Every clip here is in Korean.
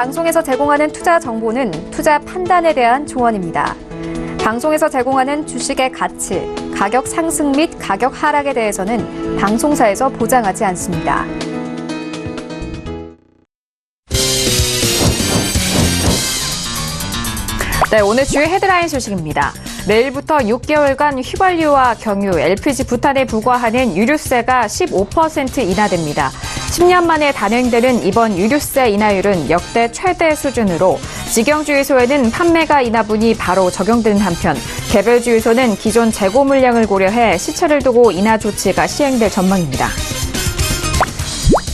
방송에서 제공하는 투자 정보는 투자 판단에 대한 조언입니다. 방송에서 제공하는 주식의 가치, 가격 상승 및 가격 하락에 대해서는 방송사에서 보장하지 않습니다. 네, 오늘 주요 헤드라인 소식입니다. 내일부터 6개월간 휘발유와 경유, LPG 부탄에 부과하는 유류세가 15% 인하됩니다. 10년 만에 단행되는 이번 유류세 인하율은 역대 최대 수준으로 직영주유소에는 판매가 인하분이 바로 적용되는 한편 개별 주유소는 기존 재고 물량을 고려해 시차를 두고 인하 조치가 시행될 전망입니다.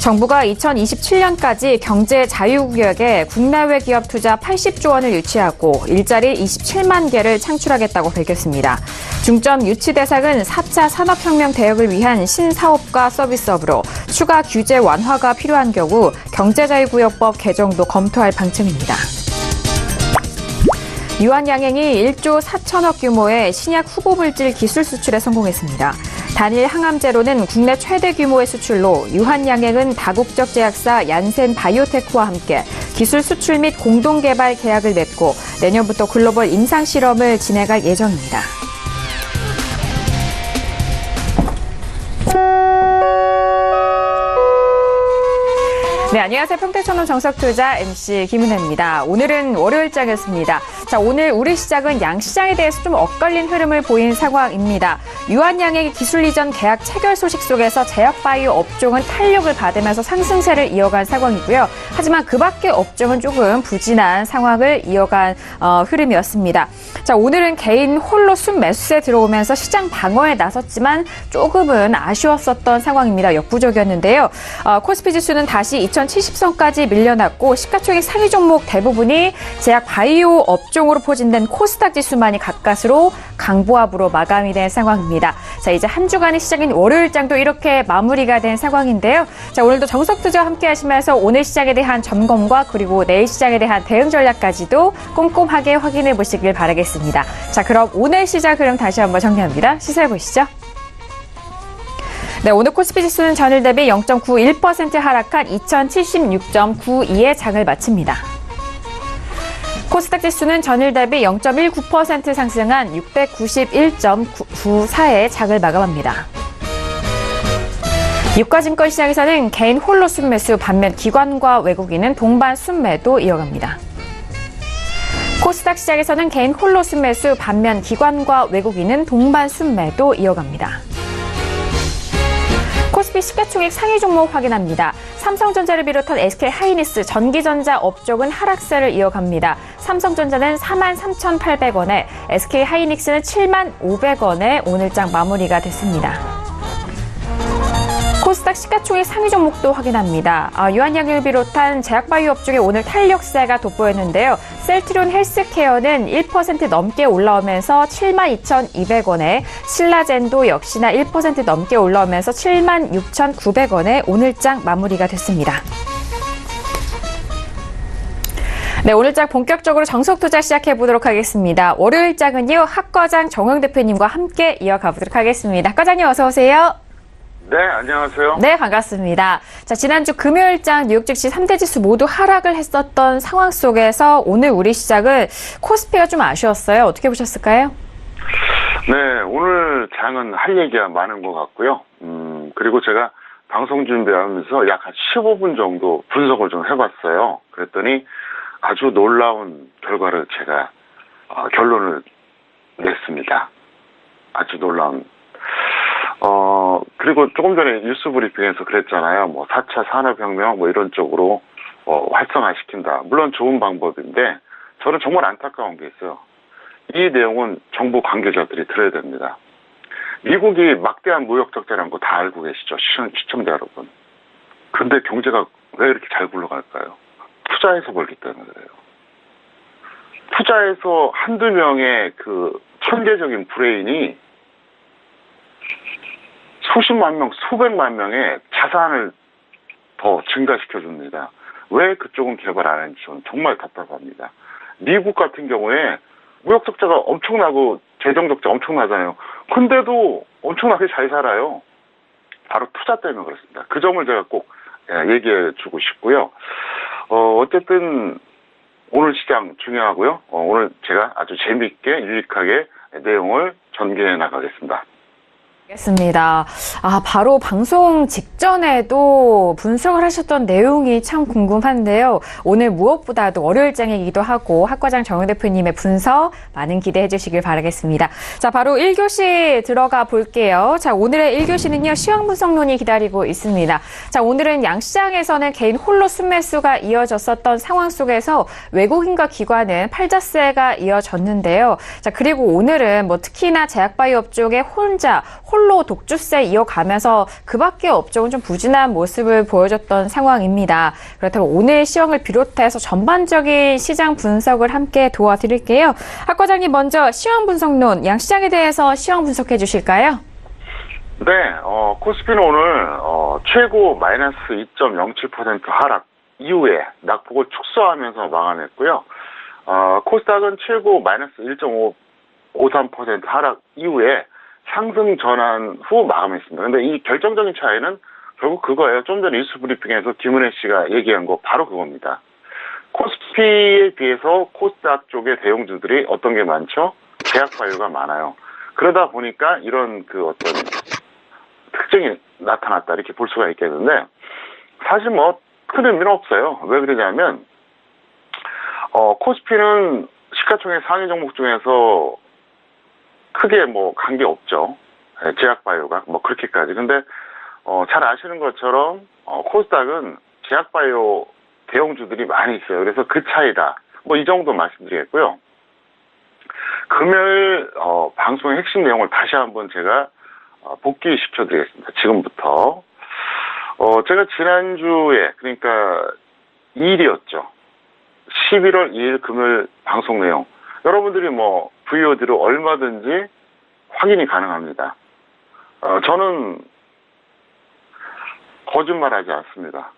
정부가 2027년까지 경제 자유구역에 국내외 기업 투자 80조 원을 유치하고 일자리 27만 개를 창출하겠다고 밝혔습니다. 중점 유치 대상은 4차 산업혁명 대역을 위한 신사업과 서비스업으로 추가 규제 완화가 필요한 경우 경제자유구역법 개정도 검토할 방침입니다. 유한양행이 1조 4천억 규모의 신약 후보물질 기술 수출에 성공했습니다. 단일 항암제로는 국내 최대 규모의 수출로 유한양행은 다국적 제약사 얀센 바이오테크와 함께 기술 수출 및 공동개발 계약을 맺고 내년부터 글로벌 임상실험을 진행할 예정입니다. 네, 안녕하세요. 평택천문 정석투자 MC 김은혜입니다. 오늘은 월요일장이었습니다. 자, 오늘 우리 시장은 양시장에 대해서 좀 엇갈린 흐름을 보인 상황입니다. 유한양행의 기술 이전 계약 체결 소식 속에서 제약바이오 업종은 탄력을 받으면서 상승세를 이어간 상황이고요. 하지만 그 밖의 업종은 조금 부진한 상황을 이어간 흐름이었습니다. 자, 오늘은 개인 홀로 순매수세 들어오면서 시장 방어에 나섰지만 조금은 아쉬웠었던 상황입니다. 역부족이었는데요. 코스피 지수는 다시 2070선까지 밀려났고 시가총액 상위 종목 대부분이 제약 바이오 업종으로 포진된 코스닥 지수만이 가까스로 강보합으로 마감이 된 상황입니다. 자, 이제 한 주간의 시장인 월요일장도 이렇게 마무리가 된 상황인데요. 자, 오늘도 정석투자와 함께 하시면서 오늘 시장에 대한 점검과 그리고 내일 시장에 대한 대응 전략까지도 꼼꼼하게 확인해 보시길 바라겠습니다. 자, 그럼 오늘 시장 흐름 다시 한번 정리합니다. 시사해 보시죠. 네, 오늘 코스피 지수는 전일 대비 0.91% 하락한 2076.92의 장을 마칩니다. 코스닥 지수는 전일 대비 0.19% 상승한 691.94의 장을 마감합니다. 유가증권 시장에서는 개인 홀로 순매수, 반면 기관과 외국인은 동반 순매도 이어갑니다. 코스닥 시장에서는 개인 홀로 순매수, 반면 기관과 외국인은 동반 순매도 이어갑니다. 코스피 시가총액 상위 종목 확인합니다. 삼성전자를 비롯한 SK하이닉스, 전기전자 업종은 하락세를 이어갑니다. 삼성전자는 43,800원에, SK하이닉스는 75,500원에 오늘장 마무리가 됐습니다. 코스닥 시가총액 상위 종목도 확인합니다. 유한양행을 비롯한 제약바이오 업종에 오늘 탄력세가 돋보였는데요. 셀트리온 헬스케어는 1% 넘게 올라오면서 72,200원에, 신라젠도 역시나 1% 넘게 올라오면서 76,900원에 오늘장 마무리가 됐습니다. 네, 오늘장 본격적으로 정석투자 시작해보도록 하겠습니다. 월요일장은요, 학과장 정영 대표님과 함께 이어가보도록 하겠습니다. 학과장님 어서 오세요. 네, 안녕하세요. 네, 반갑습니다. 자, 지난주 금요일장 뉴욕 증시 3대 지수 모두 하락을 했었던 상황 속에서 오늘 우리 시장은 코스피가 좀 아쉬웠어요. 어떻게 보셨을까요? 네, 오늘 장은 할 얘기가 많은 것 같고요. 그리고 제가 방송 준비하면서 약 한 15분 정도 분석을 좀 해봤어요. 그랬더니 아주 놀라운 결과를 제가 결론을 냈습니다. 아주 놀라운. 그리고 조금 전에 뉴스 브리핑에서 그랬잖아요. 뭐 4차 산업혁명 뭐 이런 쪽으로 활성화시킨다. 물론 좋은 방법인데 저는 정말 안타까운 게 있어요. 이 내용은 정부 관계자들이 들어야 됩니다. 미국이 막대한 무역 적자라는 거 다 알고 계시죠? 시청자 여러분. 근데 경제가 왜 이렇게 잘 굴러갈까요? 투자해서 벌기 때문에 그래요. 투자해서 한두 명의 그 천재적인 브레인이 수십만 명, 수백만 명의 자산을 더 증가시켜줍니다. 왜 그쪽은 개발 안 하는지 저는 정말 답답합니다. 미국 같은 경우에 무역 적자가 엄청나고 재정 적자 엄청나잖아요. 근데도 엄청나게 잘 살아요. 바로 투자 때문에 그렇습니다. 그 점을 제가 꼭 얘기해 주고 싶고요. 어쨌든 오늘 시장 중요하고요. 오늘 제가 아주 재미있게 유익하게 내용을 전개해 나가겠습니다. 알겠습니다. 바로 방송 직전에도 분석을 하셨던 내용이 참 궁금한데요. 오늘 무엇보다도 월요일장이기도 하고 학과장 정영 대표님의 분석 많은 기대해 주시길 바라겠습니다. 자, 바로 1교시 들어가 볼게요. 자, 오늘의 1교시는요, 시황 분석론이 기다리고 있습니다. 자, 오늘은 양시장에서는 개인 홀로 순매수가 이어졌었던 상황 속에서 외국인과 기관은 팔자세가 이어졌는데요. 자, 그리고 오늘은 특히나 제약바이오 업종의 홀로 독주세 이어가면서 그 밖의 업종은 좀 부진한 모습을 보여줬던 상황입니다. 그렇다면 오늘 시황을 비롯해서 전반적인 시장 분석을 함께 도와드릴게요. 학 과장님 먼저 시황 분석론, 양시장에 대해서 시황 분석해 주실까요? 네, 코스피는 오늘 최고 마이너스 2.07% 하락 이후에 낙폭을 축소하면서 막아냈고요. 코스닥은 최고 마이너스 1.53% 하락 이후에 상승 전환 후 마감했습니다. 근데 이 결정적인 차이는 결국 그거예요. 좀 전에 뉴스 브리핑에서 김은혜 씨가 얘기한 거 바로 그겁니다. 코스피에 비해서 코스닥 쪽의 대형주들이 어떤 게 많죠? 제약바이오가 많아요. 그러다 보니까 이런 어떤 특징이 나타났다 이렇게 볼 수가 있겠는데 사실 큰 의미는 없어요. 왜 그러냐면 코스피는 시가총액 상위 종목 중에서 크게 관계 없죠. 제약바이오가 그렇게까지. 근데 잘 아시는 것처럼 코스닥은 제약바이오 대형주들이 많이 있어요. 그래서 그 차이다. 이 정도 말씀드리겠고요. 금요일 방송의 핵심 내용을 다시 한번 제가 복귀시켜드리겠습니다. 지금부터. 제가 지난주에 그러니까 2일이었죠. 11월 2일 금요일 방송 내용. 여러분들이 VOD로 얼마든지 확인이 가능합니다. 저는 거짓말하지 않습니다.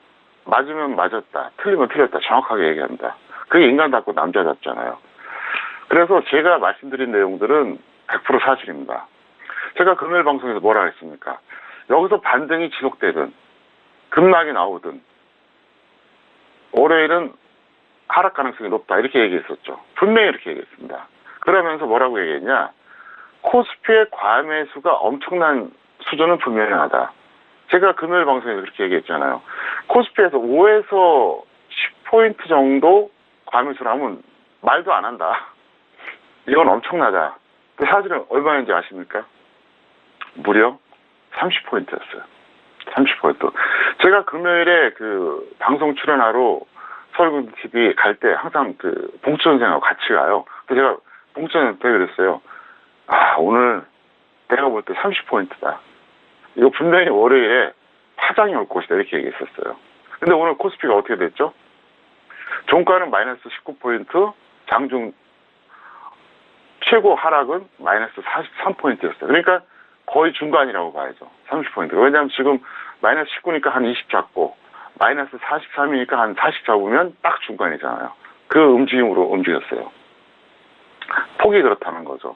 맞으면 맞았다, 틀리면 틀렸다 정확하게 얘기합니다. 그게 인간답고 남자답잖아요. 그래서 제가 말씀드린 내용들은 100% 사실입니다. 제가 금요일 방송에서 뭐라 했습니까? 여기서 반등이 지속되든 급락이 나오든 월요일은 하락 가능성이 높다 이렇게 얘기했었죠. 분명히 이렇게 얘기했습니다. 그러면서 뭐라고 얘기했냐? 코스피의 과매수가 엄청난 수준은 분명하다. 제가 금요일 방송에서 그렇게 얘기했잖아요. 코스피에서 5에서 10포인트 정도 과매수를 하면 말도 안 한다. 이건 엄청나다. 사실은 얼마인지 아십니까? 무려 30포인트였어요. 30포인트. 제가 금요일에 방송 출연하러 서울TV 갈 때 항상 봉추 선생하고 같이 가요. 그래서 제가 봉추 선생한테 그랬어요. 오늘 내가 볼 때 30포인트다. 이거 분명히 월요일에 파장이 올 것이다. 이렇게 얘기했었어요. 근데 오늘 코스피가 어떻게 됐죠? 종가는 마이너스 19포인트, 장중 최고 하락은 마이너스 43포인트였어요. 그러니까 거의 중간이라고 봐야죠. 30포인트. 왜냐하면 지금 마이너스 19니까 한 20 잡고 마이너스 43이니까 한 40 잡으면 딱 중간이잖아요. 그 움직임으로 움직였어요. 폭이 그렇다는 거죠.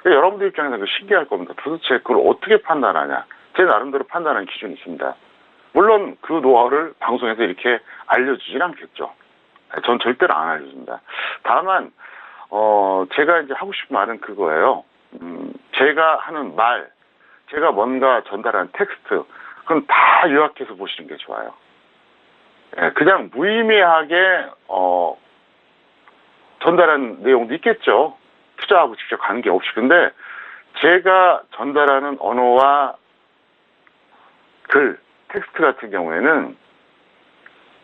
그러니까 여러분들 입장에서 신기할 겁니다. 도대체 그걸 어떻게 판단하냐. 제 나름대로 판단하는 기준이 있습니다. 물론 그 노하우를 방송에서 이렇게 알려주진 않겠죠. 전 절대로 안 알려줍니다. 다만 제가 이제 하고 싶은 말은 그거예요. 제가 하는 말, 제가 뭔가 전달하는 텍스트, 그건 다 요약해서 보시는 게 좋아요. 그냥 무의미하게 전달하는 내용도 있겠죠. 투자하고 직접 관계없이. 근데 제가 전달하는 언어와 글, 텍스트 같은 경우에는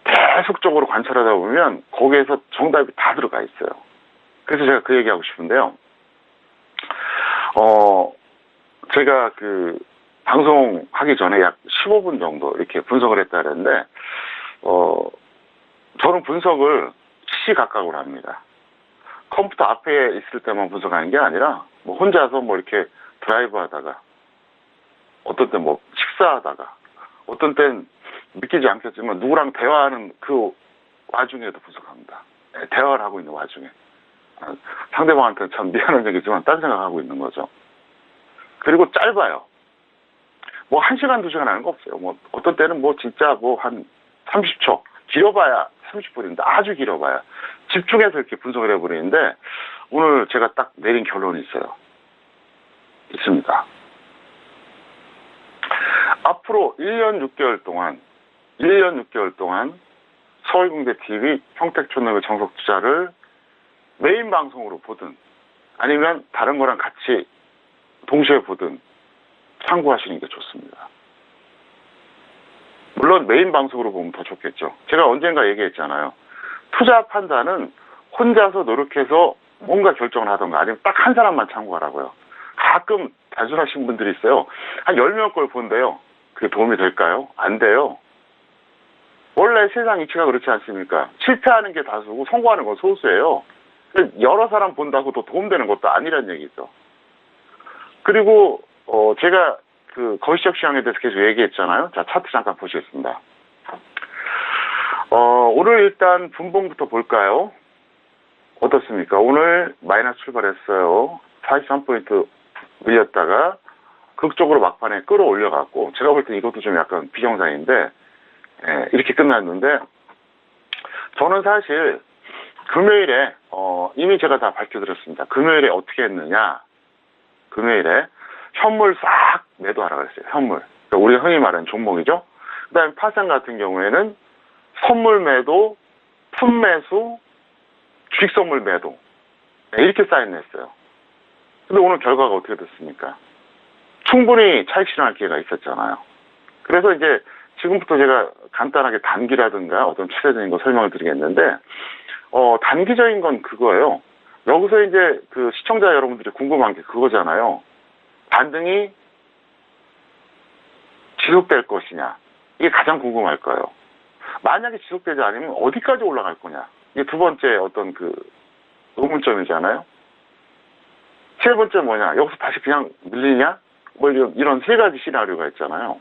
계속적으로 관찰하다 보면 거기에서 정답이 다 들어가 있어요. 그래서 제가 그 얘기하고 싶은데요. 제가 방송하기 전에 약 15분 정도 이렇게 분석을 했다 그랬는데, 저는 분석을 시시각각으로 합니다. 컴퓨터 앞에 있을 때만 분석하는 게 아니라, 혼자서 이렇게 드라이브 하다가, 어떤 때 식사하다가, 어떤 땐 믿기지 않겠지만, 누구랑 대화하는 그 와중에도 분석합니다. 대화를 하고 있는 와중에. 상대방한테 참 미안한 얘기지만, 딴 생각하고 있는 거죠. 그리고 짧아요. 1시간, 2시간 하는 거 없어요. 어떤 때는 진짜 한 30초, 길어봐야 30분인데 아주 길어봐요. 집중해서 이렇게 분석을 해버리는데 오늘 제가 딱 내린 결론이 있습니다. 앞으로 1년 6개월 동안 서울공대 TV 평택촌놈의 정석투자를 메인 방송으로 보든 아니면 다른 거랑 같이 동시에 보든 참고하시는 게 좋습니다. 물론 메인 방송으로 보면 더 좋겠죠. 제가 언젠가 얘기했잖아요. 투자 판단은 혼자서 노력해서 뭔가 결정을 하던가 아니면 딱 한 사람만 참고하라고요. 가끔 단순하신 분들이 있어요. 한 10명 걸 본대요. 그게 도움이 될까요? 안 돼요. 원래 세상 이치가 그렇지 않습니까? 실패하는 게 다수고 성공하는 건 소수예요. 여러 사람 본다고 더 도움되는 것도 아니란 얘기죠. 그리고 제가 그 거시적 시황에 대해서 계속 얘기했잖아요. 자, 차트 잠깐 보시겠습니다. 오늘 일단 분봉부터 볼까요? 어떻습니까? 오늘 마이너스 출발했어요. 43포인트 밀렸다가 극적으로 막판에 끌어올려갖고 제가 볼 때 이것도 좀 약간 비정상인데 이렇게 끝났는데 저는 사실 금요일에 이미 제가 다 밝혀드렸습니다. 금요일에 어떻게 했느냐? 금요일에 현물 싹 매도하라 그랬어요. 현물. 그러니까 우리가 흔히 말하는 종목이죠. 그 다음에 파생 같은 경우에는 선물 매도, 품매수, 주식선물 매도 이렇게 사인했어요. 근데 오늘 결과가 어떻게 됐습니까? 충분히 차익 실현할 기회가 있었잖아요. 그래서 이제 지금부터 제가 간단하게 단기라든가 어떤 추세적인 거 설명을 드리겠는데 단기적인 건 그거예요. 여기서 이제 그 시청자 여러분들이 궁금한 게 그거잖아요. 반등이 지속될 것이냐. 이게 가장 궁금할 거예요. 만약에 지속되지 않으면 어디까지 올라갈 거냐. 이게 두 번째 어떤 그 의문점이잖아요. 세 번째 뭐냐. 여기서 다시 그냥 밀리냐? 뭐 이런 세 가지 시나리오가 있잖아요.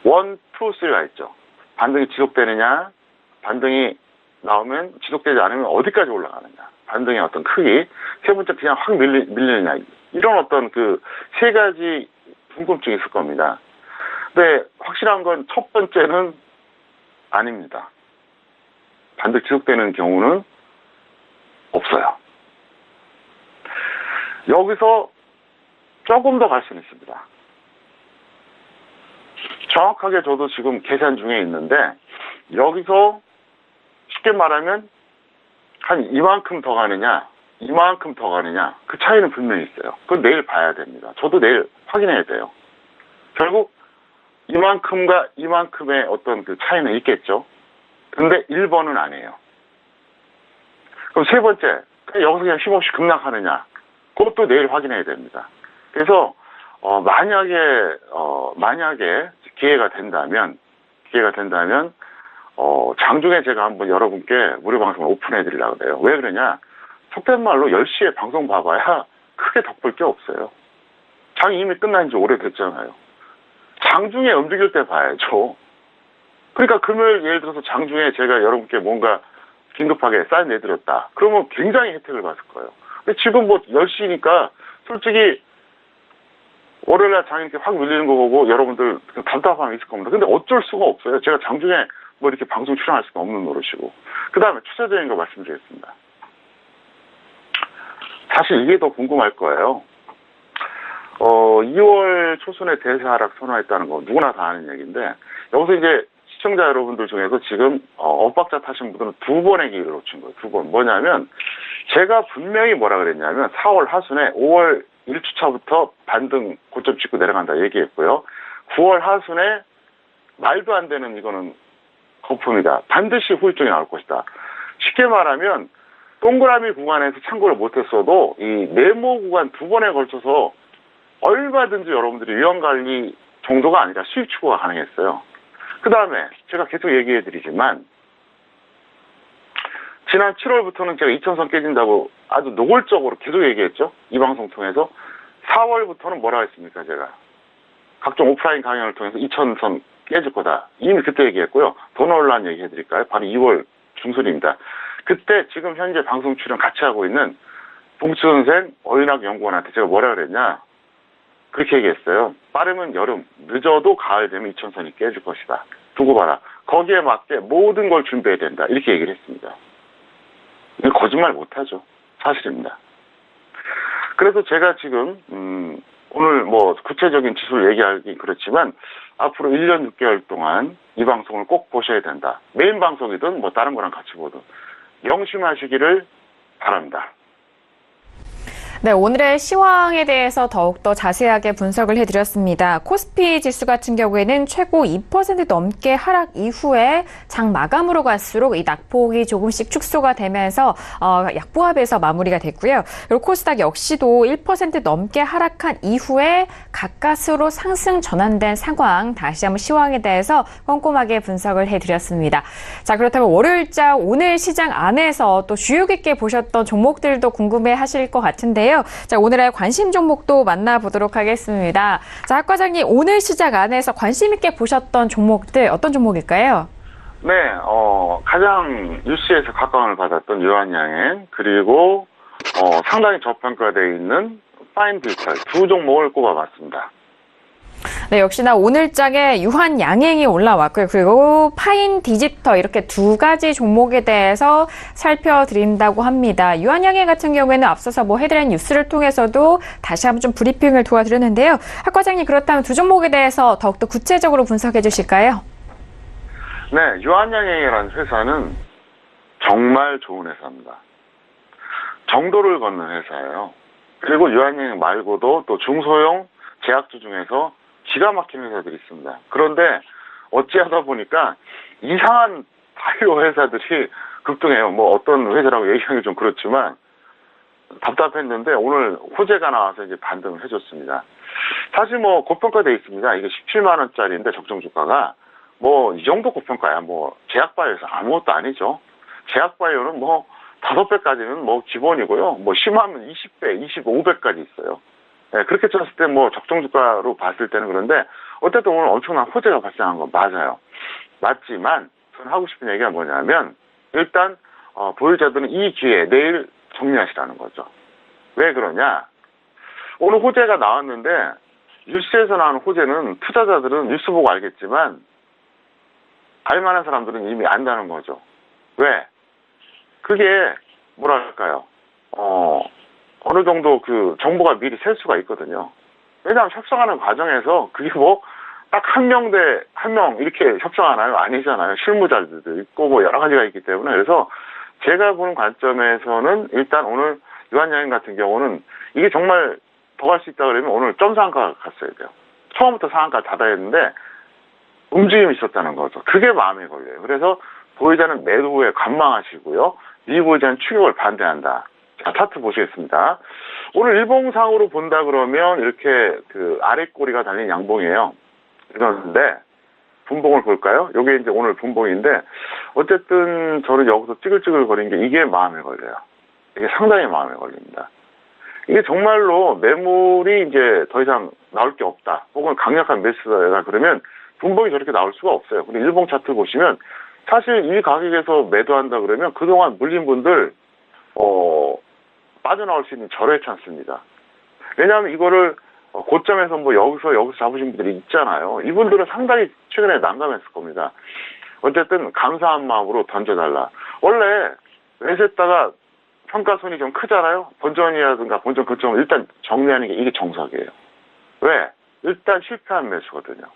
1, 2, 3가 있죠. 반등이 지속되느냐, 반등이 나오면 지속되지 않으면 어디까지 올라가느냐, 반등의 어떤 크기, 세 번째 그냥 확 밀리느냐, 이런 어떤 그 세 가지 궁금증이 있을 겁니다. 근데 확실한 건 첫 번째는 아닙니다. 반등 지속되는 경우는 없어요. 여기서 조금 더 갈 수는 있습니다. 정확하게 저도 지금 계산 중에 있는데 여기서 쉽게 말하면 한 이만큼 더 가느냐 이만큼 더 가느냐 그 차이는 분명히 있어요. 그건 내일 봐야 됩니다. 저도 내일 확인해야 돼요. 결국 이만큼과 이만큼의 어떤 그 차이는 있겠죠. 근데 1번은 아니에요. 그럼 세 번째 여기서 그냥 힘없이 급락하느냐 그것도 내일 확인해야 됩니다. 그래서 만약에 기회가 된다면 장중에 제가 한번 여러분께 무료 방송을 오픈해 드리려고 그래요. 왜 그러냐? 속된 말로 10시에 방송 봐봐야 크게 덕볼 게 없어요. 장이 이미 끝난 지 오래됐잖아요. 장중에 움직일 때 봐야죠. 그러니까 금요일 예를 들어서 장중에 제가 여러분께 뭔가 긴급하게 사인 내드렸다. 그러면 굉장히 혜택을 받을 거예요. 근데 지금 뭐 10시니까 솔직히 월요일날 장이 이렇게 확 밀리는 거 보고 여러분들 답답함이 있을 겁니다. 근데 어쩔 수가 없어요. 제가 장중에 뭐 이렇게 방송 출연할 수가 없는 노릇이고. 그 다음에 추세적인 거 말씀드리겠습니다. 사실 이게 더 궁금할 거예요. 2월 초순에 대세 하락 선언했다는 거 누구나 다 아는 얘기인데 여기서 이제 시청자 여러분들 중에서 지금 엇박자 타신 분들은 두 번의 기회를 놓친 거예요. 두 번. 뭐냐면 제가 분명히 뭐라 그랬냐면 4월 하순에 5월 1주차부터 반등 고점 찍고 내려간다 얘기했고요. 9월 하순에 말도 안 되는 이거는 거품이다. 반드시 후유증이 나올 것이다. 쉽게 말하면 동그라미 구간에서 참고를 못했어도 이 네모 구간 두 번에 걸쳐서 얼마든지 여러분들이 위험관리 정도가 아니라 수익 추구가 가능했어요. 그 다음에 제가 계속 얘기해드리지만 지난 7월부터는 제가 2000선 깨진다고 아주 노골적으로 계속 얘기했죠. 이 방송 통해서. 4월부터는 뭐라 했습니까, 제가. 각종 오프라인 강연을 통해서 2000선 깨질 거다. 이미 그때 얘기했고요. 더 놀라운 얘기 해드릴까요? 바로 2월 중순입니다. 그때 지금 현재 방송 출연 같이 하고 있는 봉치 선생 어윤학 연구원한테 제가 뭐라 그랬냐. 그렇게 얘기했어요. 빠르면 여름, 늦어도 가을 되면 2000선이 깨질 것이다. 두고 봐라. 거기에 맞게 모든 걸 준비해야 된다. 이렇게 얘기를 했습니다. 이게 거짓말 못하죠. 사실입니다. 그래서 제가 지금 오늘 뭐 구체적인 지수를 얘기하기 그렇지만 앞으로 1년 6개월 동안 이 방송을 꼭 보셔야 된다. 메인 방송이든 뭐 다른 거랑 같이 보든 명심하시기를 바랍니다. 네, 오늘의 시황에 대해서 더욱더 자세하게 분석을 해드렸습니다. 코스피 지수 같은 경우에는 최고 2% 넘게 하락 이후에 장 마감으로 갈수록 이 낙폭이 조금씩 축소가 되면서 약보합에서 마무리가 됐고요. 그리고 코스닥 역시도 1% 넘게 하락한 이후에 가까스로 상승 전환된 상황, 다시 한번 시황에 대해서 꼼꼼하게 분석을 해드렸습니다. 자, 그렇다면 월요일자 오늘 시장 안에서 또 주의 깊게 보셨던 종목들도 궁금해 하실 것 같은데요. 자, 오늘의 관심 종목도 만나보도록 하겠습니다. 자, 학 과장님, 오늘 시장 안에서 관심 있게 보셨던 종목들 어떤 종목일까요? 네, 가장 뉴스에서 각광을 받았던 유한양행, 그리고 상당히 저평가되어 있는 파인디지털 두 종목을 꼽아봤습니다. 네, 역시나 오늘장에 유한양행이 올라왔고요. 그리고 파인디지털 이렇게 두 가지 종목에 대해서 살펴드린다고 합니다. 유한양행 같은 경우에는 앞서서 뭐 헤드라인 뉴스를 통해서도 다시 한번 좀 브리핑을 도와드렸는데요. 학 과장님, 그렇다면 두 종목에 대해서 더욱더 구체적으로 분석해 주실까요? 네, 유한양행이라는 회사는 정말 좋은 회사입니다. 정도를 걷는 회사예요. 그리고 유한양행 말고도 또 중소형 제약주 중에서 기가 막힌 회사들이 있습니다. 그런데 어찌하다 보니까 이상한 바이오 회사들이 급등해요. 뭐 어떤 회사라고 얘기하기 좀 그렇지만 답답했는데 오늘 호재가 나와서 이제 반등을 해줬습니다. 사실 뭐 고평가되어 있습니다. 이게 17만 원짜리인데 적정 주가가 뭐 이 정도 고평가야. 뭐 제약바이오에서 아무것도 아니죠. 제약바이오는 뭐 5배까지는 뭐 기본이고요. 뭐 심하면 20배, 25배까지 있어요. 네, 그렇게 쳤을 때 뭐 적정 주가로 봤을 때는 그런데 어쨌든 오늘 엄청난 호재가 발생한 건 맞아요. 맞지만 저는 하고 싶은 얘기가 뭐냐면 일단 보유자들은 이 기회에 내일 정리하시라는 거죠. 왜 그러냐? 오늘 호재가 나왔는데 뉴스에서 나오는 호재는 투자자들은 뉴스 보고 알겠지만 알만한 사람들은 이미 안다는 거죠. 왜? 그게 뭐랄까요? 어느 정도 그 정보가 미리 셀 수가 있거든요. 왜냐하면 협상하는 과정에서 그게 뭐 딱 한 명 대 한 명 이렇게 협상하나요? 아니잖아요. 실무자들도 있고 뭐 여러 가지가 있기 때문에. 그래서 제가 보는 관점에서는 일단 오늘 유한양행 같은 경우는 이게 정말 더 갈 수 있다 그러면 오늘 점상가 갔어야 돼요. 처음부터 상한가 닫아야 했는데 움직임이 있었다는 거죠. 그게 마음에 걸려요. 그래서 보유자는 매도 후에 관망하시고요. 미보유자는 추격을 반대한다. 자, 차트 보시겠습니다. 오늘 일봉상으로 본다 그러면 이렇게 그 아래 꼬리가 달린 양봉이에요. 이러는데 분봉을 볼까요? 이게 이제 오늘 분봉인데 어쨌든 저는 여기서 찌글찌글 거린 게 이게 마음에 걸려요. 이게 상당히 마음에 걸립니다. 이게 정말로 매물이 이제 더 이상 나올 게 없다. 혹은 강력한 매수다 그러면 분봉이 저렇게 나올 수가 없어요. 근데 일봉 차트 보시면 사실 이 가격에서 매도한다 그러면 그동안 물린 분들 빠져나올 수 있는 절호의 찬스입니다. 왜냐하면 이거를 고점에서 뭐 여기서 잡으신 분들이 있잖아요. 이분들은 상당히 최근에 난감했을 겁니다. 어쨌든 감사한 마음으로 던져달라. 원래 매수했다가 평가손이 좀 크잖아요. 본전이라든가 본전 근처는 일단 정리하는 게 이게 정석이에요. 왜? 일단 실패한 매수거든요.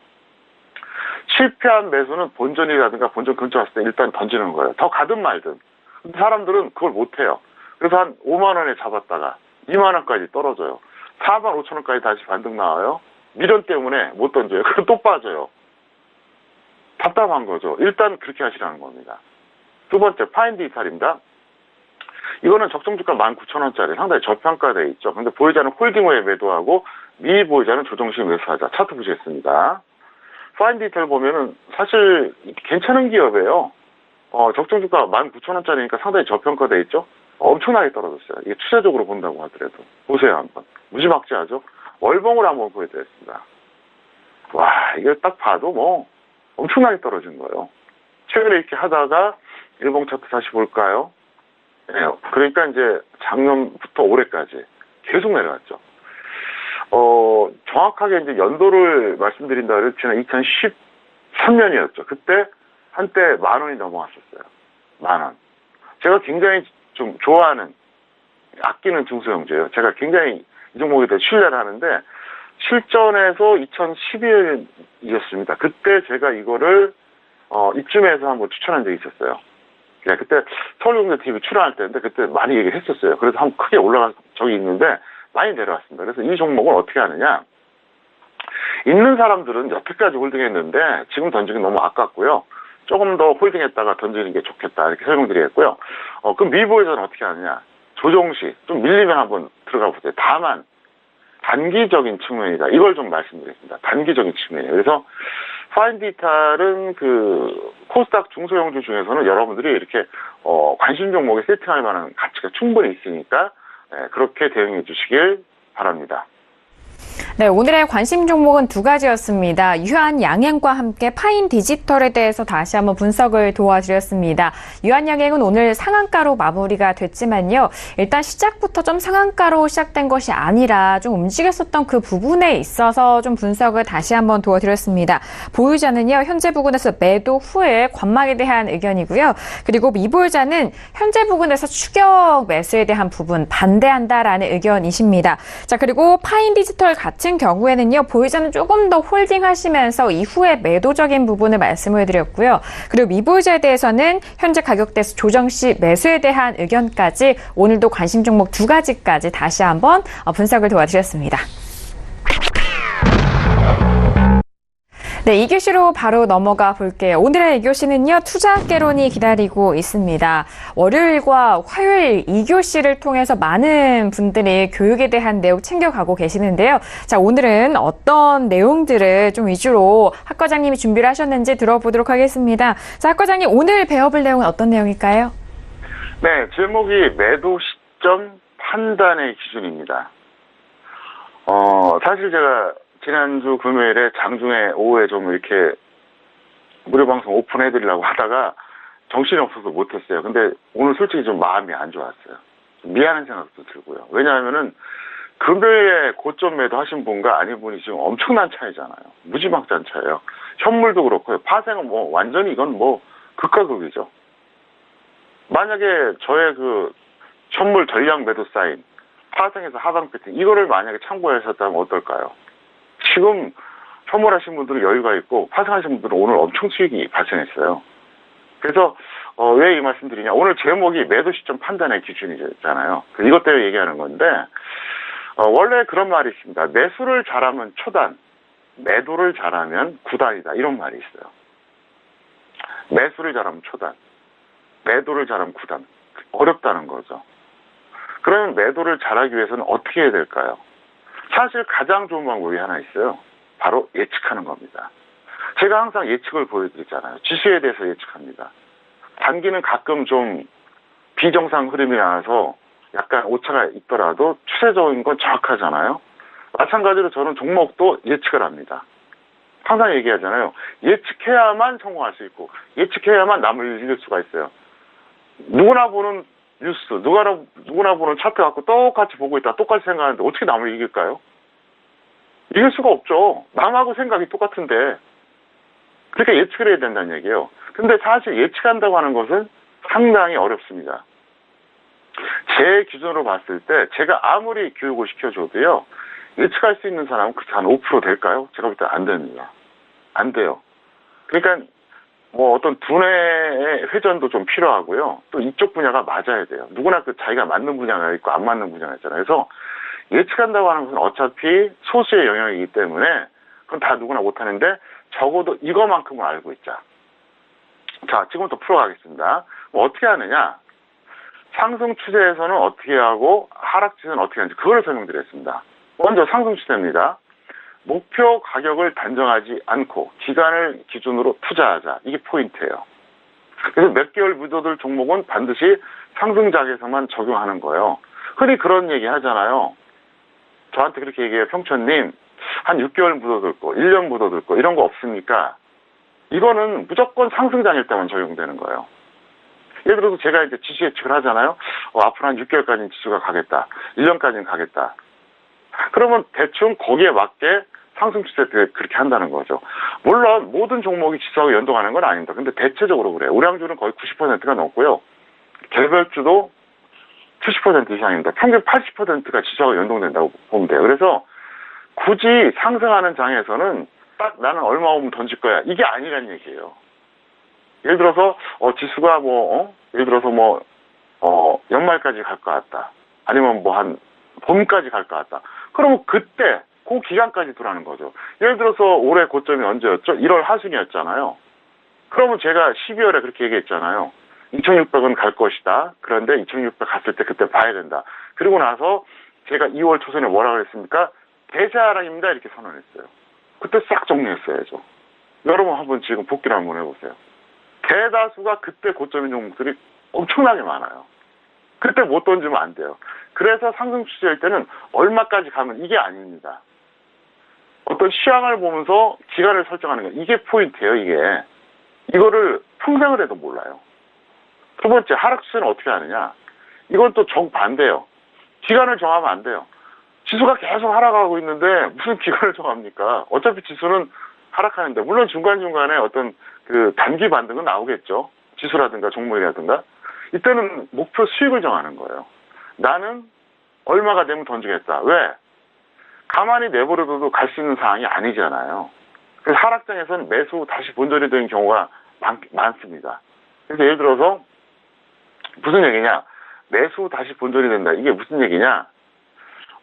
실패한 매수는 본전이라든가 본전 근처 왔을 때 일단 던지는 거예요. 더 가든 말든. 근데 사람들은 그걸 못해요. 그래서 한 5만 원에 잡았다가 2만 원까지 떨어져요. 4만 5천 원까지 다시 반등 나와요. 미련 때문에 못 던져요. 그럼 또 빠져요. 답답한 거죠. 일단 그렇게 하시라는 겁니다. 두 번째, 파인디지털입니다. 이거는 적정주가 19,000원짜리 상당히 저평가되어 있죠. 근데 보유자는 홀딩 후에 매도하고 미보유자는 조정식 매수하자. 차트 보시겠습니다. 파인디지털 보면은 사실 괜찮은 기업이에요. 적정주가 19,000원짜리니까 상당히 저평가되어 있죠. 엄청나게 떨어졌어요. 이게 추세적으로 본다고 하더라도. 보세요, 한번. 무지막지하죠? 월봉을 한번 보여드렸습니다. 와, 이거 딱 봐도 뭐, 엄청나게 떨어진 거예요. 최근에 이렇게 하다가, 일봉 차트 다시 볼까요? 네, 그러니까 이제 작년부터 올해까지 계속 내려갔죠. 정확하게 이제 연도를 말씀드린다 그래도 지난 3년이었죠. 그때 한때 10,000원이 넘어갔었어요. 10,000원. 제가 굉장히 좀 좋아하는, 아끼는 중소형주예요. 제가 굉장히 이 종목에 대해 신뢰를 하는데, 실전에서 2012년이었습니다. 그때 제가 이거를 이쯤에서 한번 추천한 적이 있었어요. 네, 그때 서울경제TV 출연할 때인데 그때 많이 얘기를 했었어요. 그래서 한번 크게 올라간 적이 있는데 많이 내려왔습니다. 그래서 이 종목은 어떻게 하느냐. 있는 사람들은 여태까지 홀딩했는데 지금 던지기 너무 아깝고요. 조금 더 홀딩했다가 던지는 게 좋겠다 이렇게 설명드리겠고요. 그럼 미보에서는 어떻게 하느냐. 조정시 좀 밀리면 한번 들어가 보세요. 다만 단기적인 측면이다. 이걸 좀 말씀드리겠습니다. 단기적인 측면이에요. 그래서 파인디지털은 그 코스닥 중소형주 중에서는 여러분들이 이렇게 관심 종목에 세팅할 만한 가치가 충분히 있으니까 그렇게 대응해 주시길 바랍니다. 네, 오늘의 관심 종목은 두 가지였습니다. 유한양행과 함께 파인디지털에 대해서 다시 한번 분석을 도와드렸습니다. 유한양행은 오늘 상한가로 마무리가 됐지만요. 일단 시작부터 좀 상한가로 시작된 것이 아니라 좀 움직였었던 그 부분에 있어서 좀 분석을 다시 한번 도와드렸습니다. 보유자는요, 현재 부근에서 매도 후에 관망에 대한 의견이고요. 그리고 미보유자는 현재 부근에서 추격 매수에 대한 부분 반대한다라는 의견이십니다. 자, 그리고 파인디지털 같은 경우에는요, 보유자는 조금 더 홀딩하시면서 이후에 매도적인 부분을 말씀을 드렸고요. 그리고 미보유자에 대해서는 현재 가격대에서 조정 시 매수에 대한 의견까지 오늘도 관심 종목 두 가지까지 다시 한번 분석을 도와드렸습니다. 네, 2교시로 바로 넘어가 볼게요. 오늘의 2교시는요, 투자학개론이 기다리고 있습니다. 월요일과 화요일 2교시를 통해서 많은 분들이 교육에 대한 내용 챙겨가고 계시는데요. 자, 오늘은 어떤 내용들을 좀 위주로 학 과장님이 준비를 하셨는지 들어보도록 하겠습니다. 자, 학 과장님, 오늘 배워볼 내용은 어떤 내용일까요? 네, 제목이 매도 시점 판단의 기준입니다. 사실 제가 지난주 금요일에 장중에 오후에 좀 이렇게 무료 방송 오픈해드리려고 하다가 정신이 없어서 못했어요. 근데 오늘 솔직히 좀 마음이 안 좋았어요. 미안한 생각도 들고요. 왜냐하면은 금요일에 고점 매도 하신 분과 아닌 분이 지금 엄청난 차이잖아요. 무지막지한 차이예요. 현물도 그렇고요. 파생은 뭐 완전히 이건 뭐 극과 극이죠. 만약에 저의 그 현물 전량 매도 사인, 파생에서 하방 패턴 이거를 만약에 참고하셨다면 어떨까요? 지금 현물하신 분들은 여유가 있고 파생하신 분들은 오늘 엄청 수익이 발생했어요. 그래서 왜 이 말씀 드리냐. 오늘 제목이 매도 시점 판단의 기준이잖아요. 이것 때문에 얘기하는 건데 원래 그런 말이 있습니다. 매수를 잘하면 초단, 매도를 잘하면 구단이다. 이런 말이 있어요. 매수를 잘하면 초단, 매도를 잘하면 구단. 어렵다는 거죠. 그러면 매도를 잘하기 위해서는 어떻게 해야 될까요? 사실 가장 좋은 방법이 하나 있어요. 바로 예측하는 겁니다. 제가 항상 예측을 보여드리잖아요. 지수에 대해서 예측합니다. 단기는 가끔 좀 비정상 흐름이 나와서 약간 오차가 있더라도 추세적인 건 정확하잖아요. 마찬가지로 저는 종목도 예측을 합니다. 항상 얘기하잖아요. 예측해야만 성공할 수 있고 예측해야만 남을 이길 수가 있어요. 누구나 보는 뉴스, 누구나 보는 차트 갖고 똑같이 보고 있다, 똑같이 생각하는데 어떻게 남을 이길까요? 이길 수가 없죠. 남하고 생각이 똑같은데. 그러니까 예측을 해야 된다는 얘기예요. 근데 사실 예측한다고 하는 것은 상당히 어렵습니다. 제 기준으로 봤을 때 제가 아무리 교육을 시켜줘도요, 예측할 수 있는 사람은 그렇게 한 5% 될까요? 제가 볼 때 안 됩니다. 안 돼요. 그러니까 뭐 어떤 두뇌의 회전도 좀 필요하고요. 또 이쪽 분야가 맞아야 돼요. 누구나 그 자기가 맞는 분야가 있고 안 맞는 분야가 있잖아요. 그래서 예측한다고 하는 것은 어차피 소수의 영역이기 때문에 그건 다 누구나 못하는데 적어도 이거만큼은 알고 있자. 자, 지금부터 풀어가겠습니다. 뭐 어떻게 하느냐. 상승 추세에서는 어떻게 하고 하락 추세는 어떻게 하는지 그걸 설명드리겠습니다. 먼저 상승 추세입니다. 목표 가격을 단정하지 않고 기간을 기준으로 투자하자. 이게 포인트예요. 그래서 몇 개월 묻어둘 종목은 반드시 상승작에서만 적용하는 거예요. 흔히 그런 얘기 하잖아요. 저한테 그렇게 얘기해요. 평천님, 한 6개월 묻어둘 거, 1년 묻어둘 거 이런 거 없습니까? 이거는 무조건 상승장일 때만 적용되는 거예요. 예를 들어서 제가 이제 지수 예측을 하잖아요. 앞으로 한 6개월까지는 지수가 가겠다. 1년까지는 가겠다. 그러면 대충 거기에 맞게 상승 추세 때 그렇게 한다는 거죠. 물론 모든 종목이 지수하고 연동하는 건 아닙니다. 근데 대체적으로 그래요. 우량주는 거의 90%가 넘고요. 개별주도 70% 이상입니다. 평균 80%가 지수하고 연동된다고 보면 돼요. 그래서 굳이 상승하는 장에서는 딱 나는 얼마 오면 던질 거야. 이게 아니란 얘기예요. 예를 들어서 지수가 예를 들어서 연말까지 갈 것 같다. 아니면 한 봄까지 갈 것 같다. 그러면 그때 그 기간까지 두라는 거죠. 예를 들어서 올해 고점이 언제였죠? 1월 하순이었잖아요. 그러면 제가 12월에 그렇게 얘기했잖아요. 2600은 갈 것이다. 그런데 2600 갔을 때 그때 봐야 된다. 그리고 나서 제가 2월 초순에 뭐라 그랬습니까? 대자랑입니다. 이렇게 선언했어요. 그때 싹 정리했어야죠. 여러분 한번 지금 복기를 한번 해보세요. 대다수가 그때 고점인 종목들이 엄청나게 많아요. 그때 못 던지면 안 돼요. 그래서 상승 추세일 때는 얼마까지 가면 이게 아닙니다. 어떤 시황을 보면서 기간을 설정하는 거 이게 포인트예요. 이게 이거를 평생을 해도 몰라요. 두 번째 하락 추세는 어떻게 하느냐? 이건 또 정반대예요. 기간을 정하면 안 돼요. 지수가 계속 하락하고 있는데 무슨 기간을 정합니까? 어차피 지수는 하락하는데 물론 중간중간에 어떤 그 단기 반등은 나오겠죠. 지수라든가 종목이라든가. 이때는 목표 수익을 정하는 거예요. 나는 얼마가 되면 던지겠다. 왜? 가만히 내버려둬도 갈 수 있는 상황이 아니잖아요. 그래서 하락장에서는 매수 다시 본전이 되는 경우가 많습니다. 그래서 예를 들어서 무슨 얘기냐? 매수 다시 본전이 된다. 이게 무슨 얘기냐?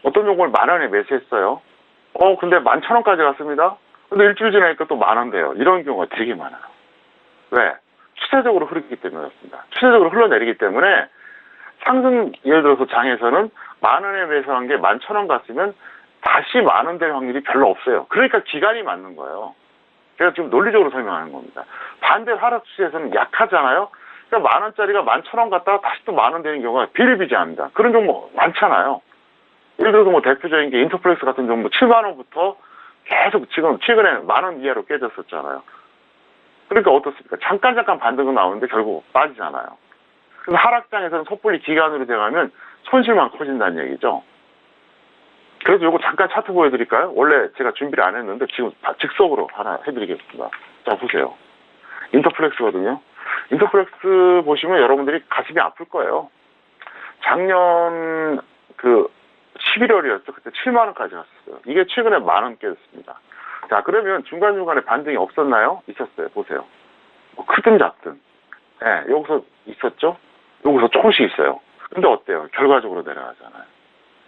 어떤 종목을 10,000원에 매수했어요. 근데 11,000원까지 갔습니다. 근데 일주일 지나니까 또 10,000원 돼요. 이런 경우가 되게 많아요. 왜? 추세적으로 흐르기 때문에 그렇습니다. 추세적으로 흘러내리기 때문에 상승 예를 들어서 장에서는 10,000원에 매수한 게 11,000원 갔으면 다시 10,000원 될 확률이 별로 없어요. 그러니까 기간이 맞는 거예요. 제가 지금 논리적으로 설명하는 겁니다. 반대 하락 추세에서는 약하잖아요. 그러니까 10,000원짜리가 11,000원 갔다가 다시 또 10,000원 되는 경우가 비일비재합니다. 그런 종목 많잖아요. 예를 들어서 대표적인 게 인터플렉스 같은 종목 70,000원부터 계속 지금 최근에 10,000원 이하로 깨졌었잖아요. 그러니까 어떻습니까? 잠깐 반등은 나오는데 결국 빠지잖아요. 그래서 하락장에서는 섣불리 기간으로 돼가면 손실만 커진다는 얘기죠. 그래서 요거 잠깐 차트 보여드릴까요? 원래 제가 준비를 안 했는데 지금 즉석으로 하나 해드리겠습니다. 자, 보세요. 인터플렉스거든요. 인터플렉스 보시면 여러분들이 가슴이 아플 거예요. 작년 11월이었죠. 그때 70,000원까지 갔었어요. 이게 최근에 10,000원 깨졌습니다. 자, 그러면 중간중간에 반등이 없었나요? 있었어요. 보세요. 크든 작든. 네, 여기서 있었죠? 여기서 조금씩 있어요. 근데 어때요? 결과적으로 내려가잖아요.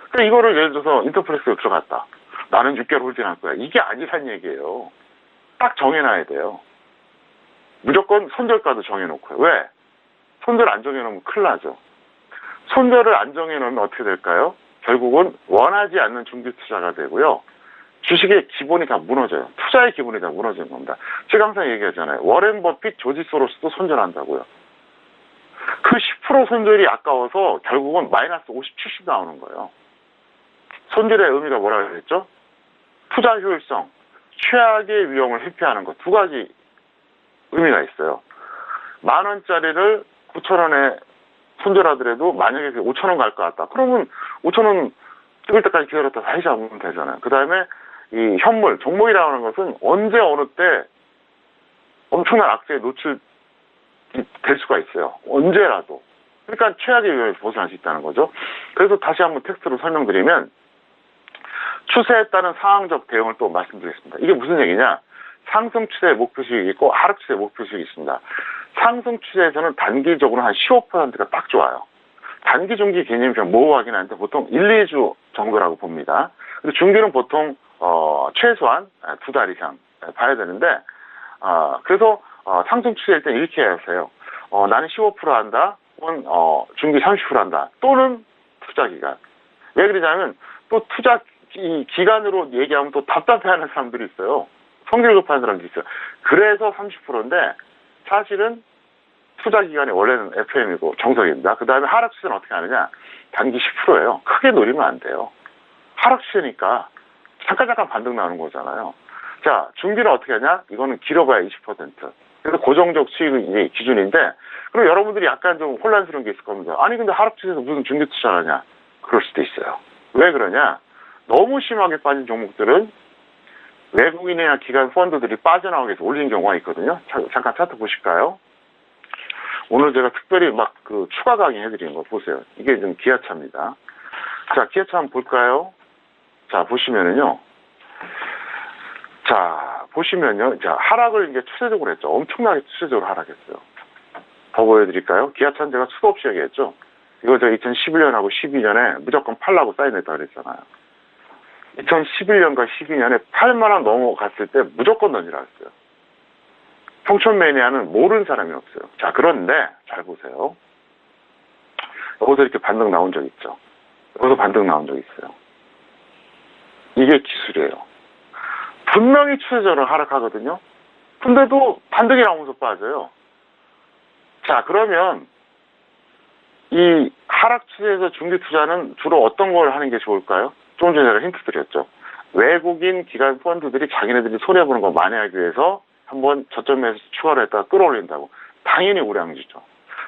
그러니까 이거를 예를 들어서 인터플렉스로 들어갔다. 나는 6개월 홀딩할 거야. 이게 아니란 얘기예요. 딱 정해놔야 돼요. 무조건 손절가도 정해놓고요. 왜? 손절 안 정해놓으면 큰일 나죠. 손절을 안 정해놓으면 어떻게 될까요? 결국은 원하지 않는 중기 투자가 되고요. 주식의 기본이 다 무너져요. 투자의 기본이 다 무너지는 겁니다. 제가 항상 얘기하잖아요. 워렌 버핏, 조지 소로스도 손절한다고요. 그 10% 손절이 아까워서 결국은 마이너스 50, 70 나오는 거예요. 손절의 의미가 뭐라고 그랬죠? 투자 효율성, 최악의 위험을 회피하는 것. 두 가지 의미가 있어요. 10,000원짜리를 9,000원에 손절하더라도 만약에 5,000원 갈 것 같다. 그러면 5,000원 찍을 때까지 기다렸다 다시 잡으면 되잖아요. 그 다음에 이 현물, 종목이라는 것은 언제 어느 때 엄청난 악재에 노출될 수가 있어요. 언제라도. 그러니까 최악의 위험에서 벗어날 수 있다는 거죠. 그래서 다시 한번 텍스트로 설명드리면 추세에 따른 상황적 대응을 또 말씀드리겠습니다. 이게 무슨 얘기냐? 상승 추세의 목표 수익이 있고 하락 추세의 목표 수익이 있습니다. 상승 추세에서는 단기적으로 한 15%가 딱 좋아요. 단기, 중기 개념이 좀 모호하긴 한데 보통 1, 2주 정도라고 봅니다. 근데 중기는 보통 최소한 2달 이상 봐야 되는데 그래서 상승 추세일 때 이렇게 하세요. 나는 15% 한다. 혹은 중기 30% 한다. 또는 투자 기간. 왜 그러냐면 또 투자 기간으로 얘기하면 또 답답해하는 사람들이 있어요. 성질 급한 사람들이 있어요. 그래서 30%인데 사실은 투자 기간이 원래는 FM이고 정석입니다. 그 다음에 하락 추세는 어떻게 하느냐? 단기 10%예요. 크게 노리면 안 돼요. 하락 추세니까 잠깐 반등 나오는 거잖아요. 자, 중기는 어떻게 하냐? 이거는 길어봐야 20%. 그래서 고정적 수익이 기준인데, 그럼 여러분들이 약간 좀 혼란스러운 게 있을 겁니다. 아니, 근데 하락 추세에서 무슨 중기 투자를 하냐? 그럴 수도 있어요. 왜 그러냐? 너무 심하게 빠진 종목들은 외국인이나 기관 펀드들이 빠져나오기 위해서 올린 경우가 있거든요. 잠깐 차트 보실까요? 오늘 제가 특별히 막 그 추가 강의 해드리는 거 보세요. 이게 좀 기아차입니다. 자, 기아차 한번 볼까요? 자, 보시면은요. 자, 보시면요. 자, 하락을 이제 추세적으로 했죠. 엄청나게 추세적으로 하락했어요. 더 보여드릴까요? 기아차는 제가 수도 없이 얘기했죠. 이거 제가 2011년하고 12년에 무조건 팔라고 사인했다 그랬잖아요. 2011년과 12년에 8만 원 넘어갔을 때 무조건 던지라 했어요. 평촌 매니아는 모르는 사람이 없어요. 자, 그런데 잘 보세요. 여기서 이렇게 반등 나온 적 있죠. 여기서 반등 나온 적 있어요. 이게 기술이에요. 분명히 추세적으로 하락하거든요. 근데도 반등이 나오면서 빠져요. 자, 그러면 이 하락 추세에서 중기 투자는 주로 어떤 걸 하는 게 좋을까요? 조금 전에 제가 힌트 드렸죠. 외국인 기관 펀드들이 자기네들이 손해보는 거 만회하기 위해서 한번 저점에서 추가로 했다가 끌어올린다고. 당연히 우량주죠.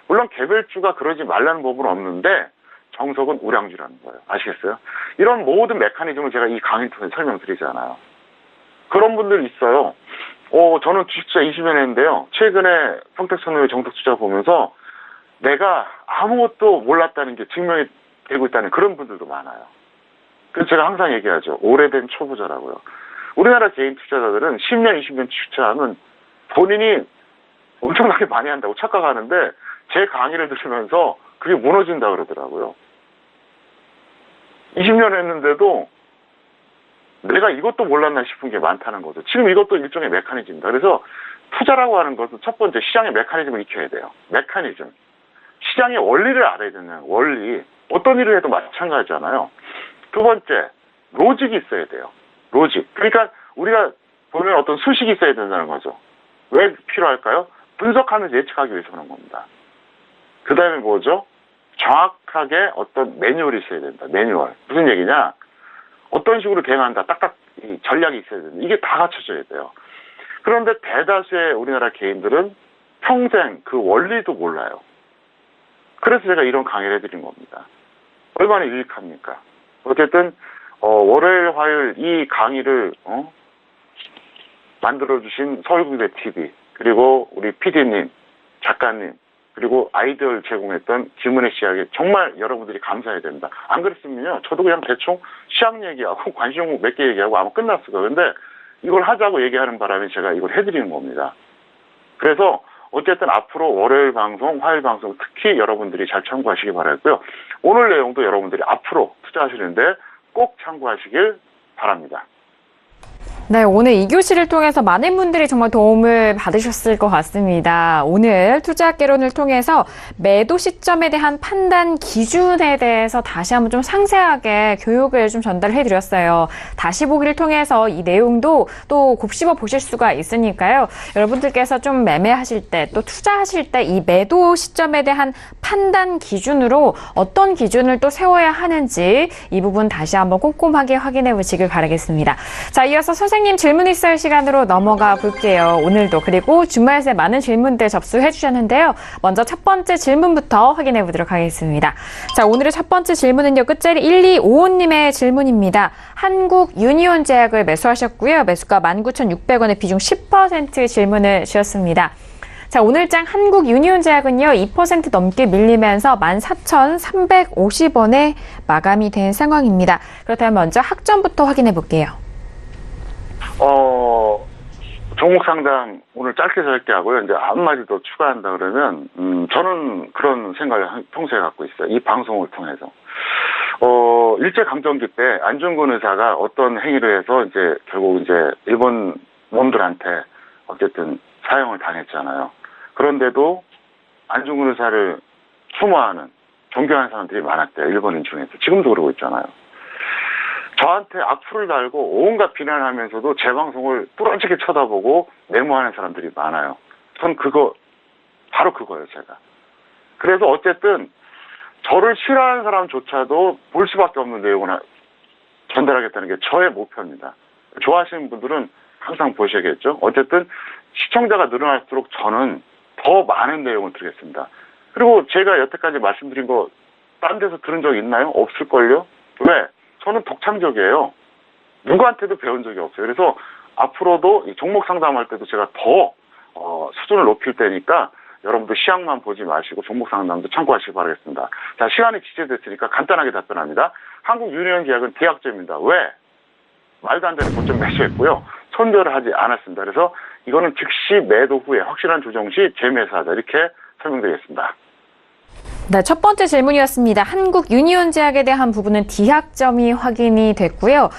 물론 개별주가 그러지 말라는 법은 없는데 정석은 우량주라는 거예요. 아시겠어요? 이런 모든 메커니즘을 제가 이 강의를 통해 설명드리잖아요. 그런 분들 있어요. 저는 주식투자 20년 했는데요. 최근에 평택천호의 정책투자 보면서 내가 아무것도 몰랐다는 게 증명이 되고 있다는 그런 분들도 많아요. 그래서 제가 항상 얘기하죠. 오래된 초보자라고요. 우리나라 개인 투자자들은 10년, 20년 투자하면 본인이 엄청나게 많이 한다고 착각하는데 제 강의를 들으면서 그게 무너진다 그러더라고요. 20년 했는데도 내가 이것도 몰랐나 싶은 게 많다는 거죠. 지금 이것도 일종의 메커니즘입니다. 그래서 투자라고 하는 것은 첫 번째 시장의 메커니즘을 익혀야 돼요. 메커니즘. 시장의 원리를 알아야 되는 원리. 어떤 일을 해도 마찬가지잖아요. 두 번째, 로직이 있어야 돼요. 로직. 그러니까 우리가 보면 어떤 수식이 있어야 된다는 거죠. 왜 필요할까요? 분석하면서 예측하기 위해서 그런 겁니다. 그 다음에 뭐죠? 정확하게 어떤 매뉴얼이 있어야 된다. 매뉴얼. 무슨 얘기냐? 어떤 식으로 대응한다. 딱딱 전략이 있어야 된다. 이게 다 갖춰져야 돼요. 그런데 대다수의 우리나라 개인들은 평생 그 원리도 몰라요. 그래서 제가 이런 강의를 해드린 겁니다. 얼마나 유익합니까? 어쨌든 월요일, 화요일 이 강의를 만들어주신 서울국대 TV 그리고 우리 PD님, 작가님 그리고 아이디어를 제공했던 김은혜 씨에게 정말 여러분들이 감사해야 됩니다. 안 그랬으면요, 저도 그냥 대충 시장 얘기하고 관심 종목 몇 개 얘기하고 아마 끝났을 거예요. 근데 이걸 하자고 얘기하는 바람에 제가 이걸 해드리는 겁니다. 그래서 어쨌든 앞으로 월요일 방송, 화요일 방송 특히 여러분들이 잘 참고하시기 바라고요. 오늘 내용도 여러분들이 앞으로 투자하시는데 꼭 참고하시길 바랍니다. 네, 오늘 이 교실을 통해서 많은 분들이 정말 도움을 받으셨을 것 같습니다. 오늘 투자개론을 통해서 매도 시점에 대한 판단 기준에 대해서 다시 한번 좀 상세하게 교육을 좀 전달해 드렸어요. 다시 보기를 통해서 이 내용도 또 곱씹어 보실 수가 있으니까요. 여러분들께서 좀 매매하실 때 또 투자하실 때 이 매도 시점에 대한 판단 기준으로 어떤 기준을 또 세워야 하는지 이 부분 다시 한번 꼼꼼하게 확인해 보시길 바라겠습니다. 자, 이어서 선생님 질문 있어요 시간으로 넘어가 볼게요. 오늘도 그리고 주말 새 많은 질문들 접수해 주셨는데요. 먼저 첫 번째 질문부터 확인해 보도록 하겠습니다. 자, 오늘의 첫 번째 질문은요. 끝자리 1255님의 질문입니다. 한국 유니온 제약을 매수하셨고요. 매수가 19,600원에 비중 10% 질문을 주셨습니다. 자, 오늘장 한국 유니온 제약은요, 2% 넘게 밀리면서 14,350원에 마감이 된 상황입니다. 그렇다면 먼저 학점부터 확인해 볼게요. 종목 상담 오늘 짧게 하고요. 이제 한마디 더 추가한다 그러면, 저는 그런 생각을 평소에 갖고 있어요. 이 방송을 통해서. 일제강점기 때 안중근 의사가 어떤 행위를 해서 이제 결국 이제 일본 놈들한테 어쨌든 사형을 당했잖아요. 그런데도 안중근 의사를 추모하는, 존경하는 사람들이 많았대요. 일본인 중에서. 지금도 그러고 있잖아요. 저한테 악플을 달고 온갖 비난하면서도 제 방송을 뚫어지게 쳐다보고 메모하는 사람들이 많아요. 전 바로 그거예요, 제가. 그래서 어쨌든 저를 싫어하는 사람조차도 볼 수밖에 없는 내용을 전달하겠다는 게 저의 목표입니다. 좋아하시는 분들은 항상 보셔야겠죠. 어쨌든 시청자가 늘어날수록 저는 더 많은 내용을 드리겠습니다. 그리고 제가 여태까지 말씀드린 거 딴 데서 들은 적 있나요? 없을걸요? 왜? 저는 독창적이에요. 누구한테도 배운 적이 없어요. 그래서 앞으로도 이 종목 상담할 때도 제가 더 수준을 높일 테니까 여러분들 시황만 보지 마시고 종목 상담도 참고하시기 바라겠습니다. 자, 시간이 지체됐으니까 간단하게 답변합니다. 한국 유니온 계약은 계약점입니다. 왜? 말도 안 되는 고점 매수했고요. 손절을 하지 않았습니다. 그래서 이거는 즉시 매도 후에 확실한 조정 시 재매수하자 이렇게 설명드리겠습니다. 네, 첫 번째 질문이었습니다. 한국 유니온 제약에 대한 부분은 디약점이 확인이 됐고요.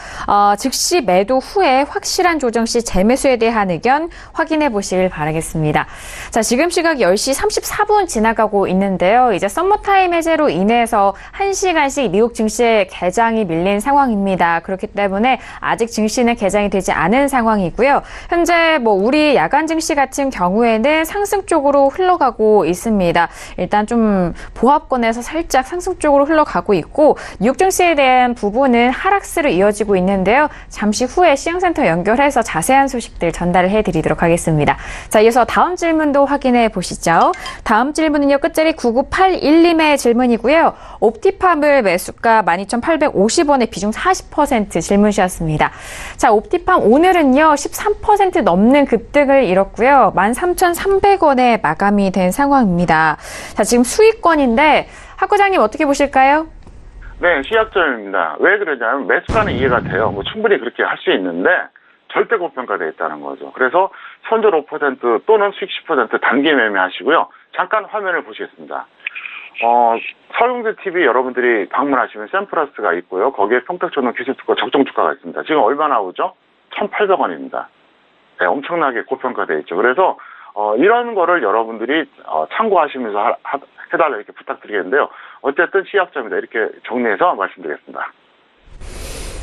즉시 매도 후에 확실한 조정 시 재매수에 대한 의견 확인해 보시길 바라겠습니다. 자, 지금 시각 10시 34분 지나가고 있는데요. 이제 썸머타임 해제로 인해서 1시간씩 미국 증시의 개장이 밀린 상황입니다. 그렇기 때문에 아직 증시는 개장이 되지 않은 상황이고요. 현재 우리 야간 증시 같은 경우에는 상승 쪽으로 흘러가고 있습니다. 일단 좀 보합권에서 살짝 상승 쪽으로 흘러가고 있고 뉴욕 증시에 대한 부분은 하락세로 이어지고 있는데요. 잠시 후에 시황센터 연결해서 자세한 소식들 전달을 해드리도록 하겠습니다. 자, 이어서 다음 질문도 확인해 보시죠. 다음 질문은요. 끝자리 9981님의 질문이고요. 옵티팜을 매수가 12,850원에 비중 40% 질문 주셨습니다. 자, 옵티팜 오늘은요. 13% 넘는 급등을 이뤘고요. 13,300원에 마감이 된 상황입니다. 자, 지금 수익권인데 학 부장님 어떻게 보실까요? 네, 시약점입니다. 왜 그러냐면 매수가는 이해가 돼요. 충분히 그렇게 할 수 있는데 절대 고평가되어 있다는 거죠. 그래서 손절 5% 또는 수익 10% 단기 매매하시고요. 잠깐 화면을 보시겠습니다. 서용대 TV 여러분들이 방문하시면 샘플러스가 있고요. 거기에 평택초등 기술특허 적정 주가가 있습니다. 지금 얼마 나오죠? 1,800원입니다. 네, 엄청나게 고평가되어 있죠. 그래서 이런 거를 여러분들이 참고하시면서 해달라 이렇게 부탁드리겠는데요. 어쨌든 시약점이다 이렇게 정리해서 말씀드리겠습니다.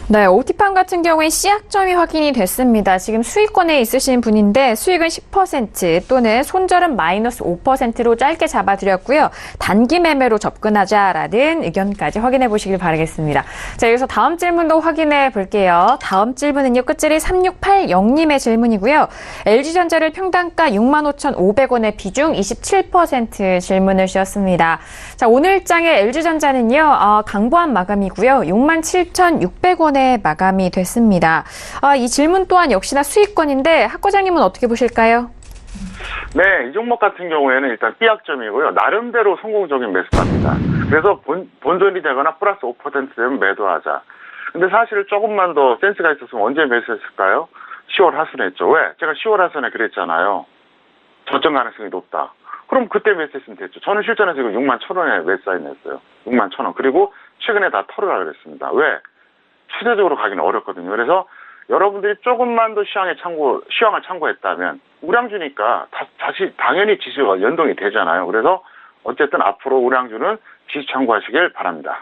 네, 옵티팜 같은 경우엔 C약점이 확인이 됐습니다. 지금 수익권에 있으신 분인데 수익은 10% 또는 손절은 마이너스 5%로 짧게 잡아드렸고요. 단기 매매로 접근하자라는 의견까지 확인해 보시길 바라겠습니다. 자, 여기서 다음 질문도 확인해 볼게요. 다음 질문은요. 끝자리 3680님의 질문이고요. LG전자를 평단가 65,500원의 비중 27% 질문을 주셨습니다. 자, 오늘장의 LG전자는요. 강보한 마감이고요. 67,600원에 마감이 됐습니다. 이 질문 또한 역시나 수익권인데 학 과장님은 어떻게 보실까요? 네, 이 종목 같은 경우에는 일단 B약점이고요. 나름대로 성공적인 매수가입니다. 그래서 본전이 되거나 플러스 5% 되면 매도하자. 근데 사실 조금만 더 센스가 있었으면 언제 매수했을까요? 10월 하순에 했죠. 왜? 제가 10월 하순에 그랬잖아요. 저점 가능성이 높다. 그럼 그때 매수했으면 됐죠. 저는 실전에서 이거 61,000원에 매수 사인했어요. 61,000원. 그리고 최근에 다 털으라 그랬습니다. 왜? 추세적으로 가기는 어렵거든요. 그래서 여러분들이 조금만 더 시황을 참고했다면 우량주니까 다시 당연히 지수가 연동이 되잖아요. 그래서 어쨌든 앞으로 우량주는 지수 참고하시길 바랍니다.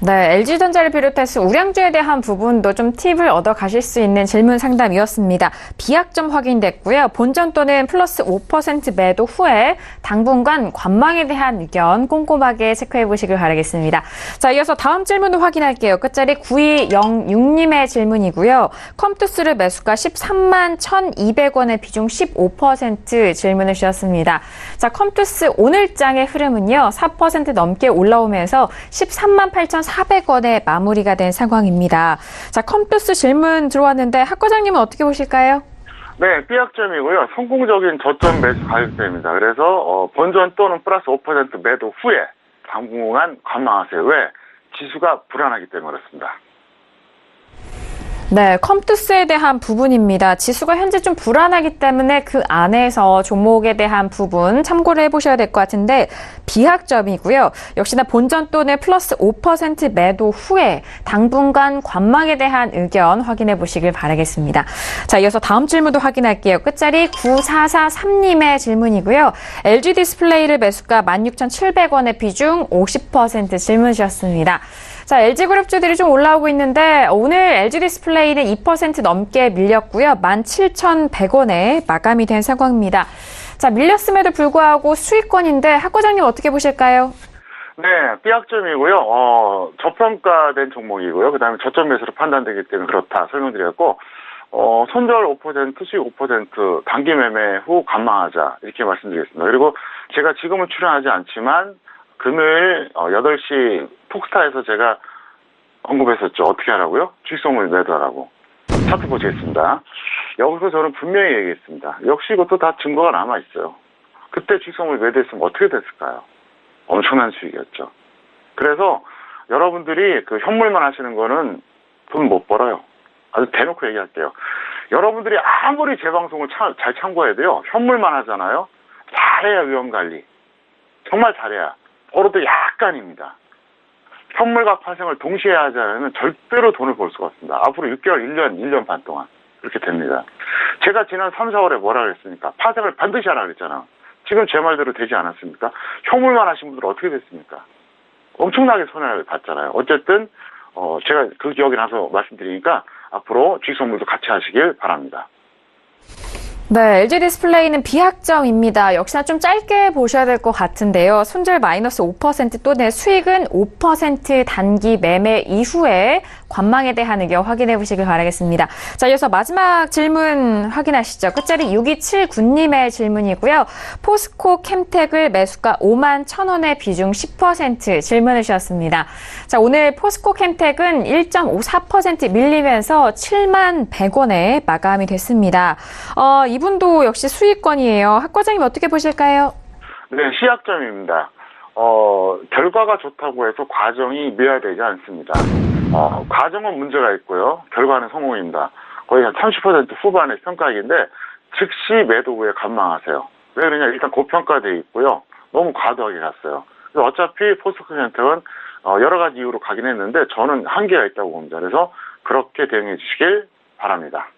네, LG전자를 비롯해서 우량주에 대한 부분도 좀 팁을 얻어 가실 수 있는 질문 상담이었습니다. B약점 확인됐고요. 본전 또는 플러스 5% 매도 후에 당분간 관망에 대한 의견 꼼꼼하게 체크해 보시길 바라겠습니다. 자, 이어서 다음 질문도 확인할게요. 끝자리 9206님의 질문이고요. 컴투스를 매수가 131,200원의 비중 15% 질문을 주셨습니다. 자, 컴투스 오늘장의 흐름은요. 4% 넘게 올라오면서 138,400원에 마무리가 된 상황입니다. 자, 컴투스 질문 들어왔는데 학 과장님은 어떻게 보실까요? 네, B약점이고요. 성공적인 저점 매수 가격대입니다. 그래서 본전 또는 플러스 5% 매도 후에 당분간 관망하세요. 왜? 지수가 불안하기 때문에 그렇습니다. 네, 컴투스에 대한 부분입니다. 지수가 현재 좀 불안하기 때문에 그 안에서 종목에 대한 부분 참고를 해보셔야 될 것 같은데 B약점이고요. 역시나 본전 또는 플러스 5% 매도 후에 당분간 관망에 대한 의견 확인해 보시길 바라겠습니다. 자, 이어서 다음 질문도 확인할게요. 끝자리 9443님의 질문이고요. LG 디스플레이를 매수가 16,700원의 비중 50% 질문 주셨습니다. 자, LG그룹주들이 좀 올라오고 있는데 오늘 LG 디스플레이는 2% 넘게 밀렸고요. 17,100원에 마감이 된 상황입니다. 자, 밀렸음에도 불구하고 수익권인데 학 과장님 어떻게 보실까요? 네, B약점이고요. 저평가된 종목이고요. 그다음에 저점 매수로 판단되기 때문에 그렇다 설명드렸고 손절 5%, 수익 5% 단기 매매 후 관망하자 이렇게 말씀드리겠습니다. 그리고 제가 지금은 출연하지 않지만 금요일 8시 톡스타에서 제가 언급했었죠. 어떻게 하라고요? 주식선물 매도하라고. 차트 보시겠습니다. 여기서 저는 분명히 얘기했습니다. 역시 이것도 다 증거가 남아있어요. 그때 직성을 매도했으면 어떻게 됐을까요? 엄청난 수익이었죠. 그래서 여러분들이 그 현물만 하시는 거는 돈 못 벌어요. 아주 대놓고 얘기할게요. 여러분들이 아무리 제 방송을 잘 참고해야 돼요. 현물만 하잖아요. 잘해야 위험관리. 정말 잘해야. 벌어도 약간입니다. 현물과 파생을 동시에 하지 않으면 절대로 돈을 벌 수가 없습니다. 앞으로 6개월, 1년 반 동안. 그렇게 됩니다. 제가 지난 3, 4월에 뭐라 그랬습니까? 파생을 반드시 하라 그랬잖아. 지금 제 말대로 되지 않았습니까? 현물만 하신 분들은 어떻게 됐습니까? 엄청나게 손해를 봤잖아요. 어쨌든 제가 그 기억이 나서 말씀드리니까 앞으로 주식선물도 같이 하시길 바랍니다. 네, LG 디스플레이는 비약정입니다. 역시나 좀 짧게 보셔야 될 것 같은데요. 손절 마이너스 5% 또는 수익은 5% 단기 매매 이후에 관망에 대한 의견 확인해 보시길 바라겠습니다. 자, 이어서 마지막 질문 확인하시죠. 끝자리 6279님의 질문이고요. 포스코 캠텍을 매수가 51,000원에 비중 10% 질문을 주셨습니다. 자, 오늘 포스코 캠텍은 1.54% 밀리면서 71,100원에 마감이 됐습니다. 이분도 역시 수익권이에요. 학 과장님 어떻게 보실까요? 네, 시약점입니다. 결과가 좋다고 해서 과정이 미화되지 않습니다. 과정은 문제가 있고요. 결과는 성공입니다. 거의 한 30% 후반의 평가액인데 즉시 매도 후에 관망하세요. 왜 그러냐? 일단 고평가되어 있고요. 너무 과도하게 갔어요. 그래서 어차피 포스코 캠텍은 여러 가지 이유로 가긴 했는데 저는 한계가 있다고 봅니다. 그래서 그렇게 대응해 주시길 바랍니다.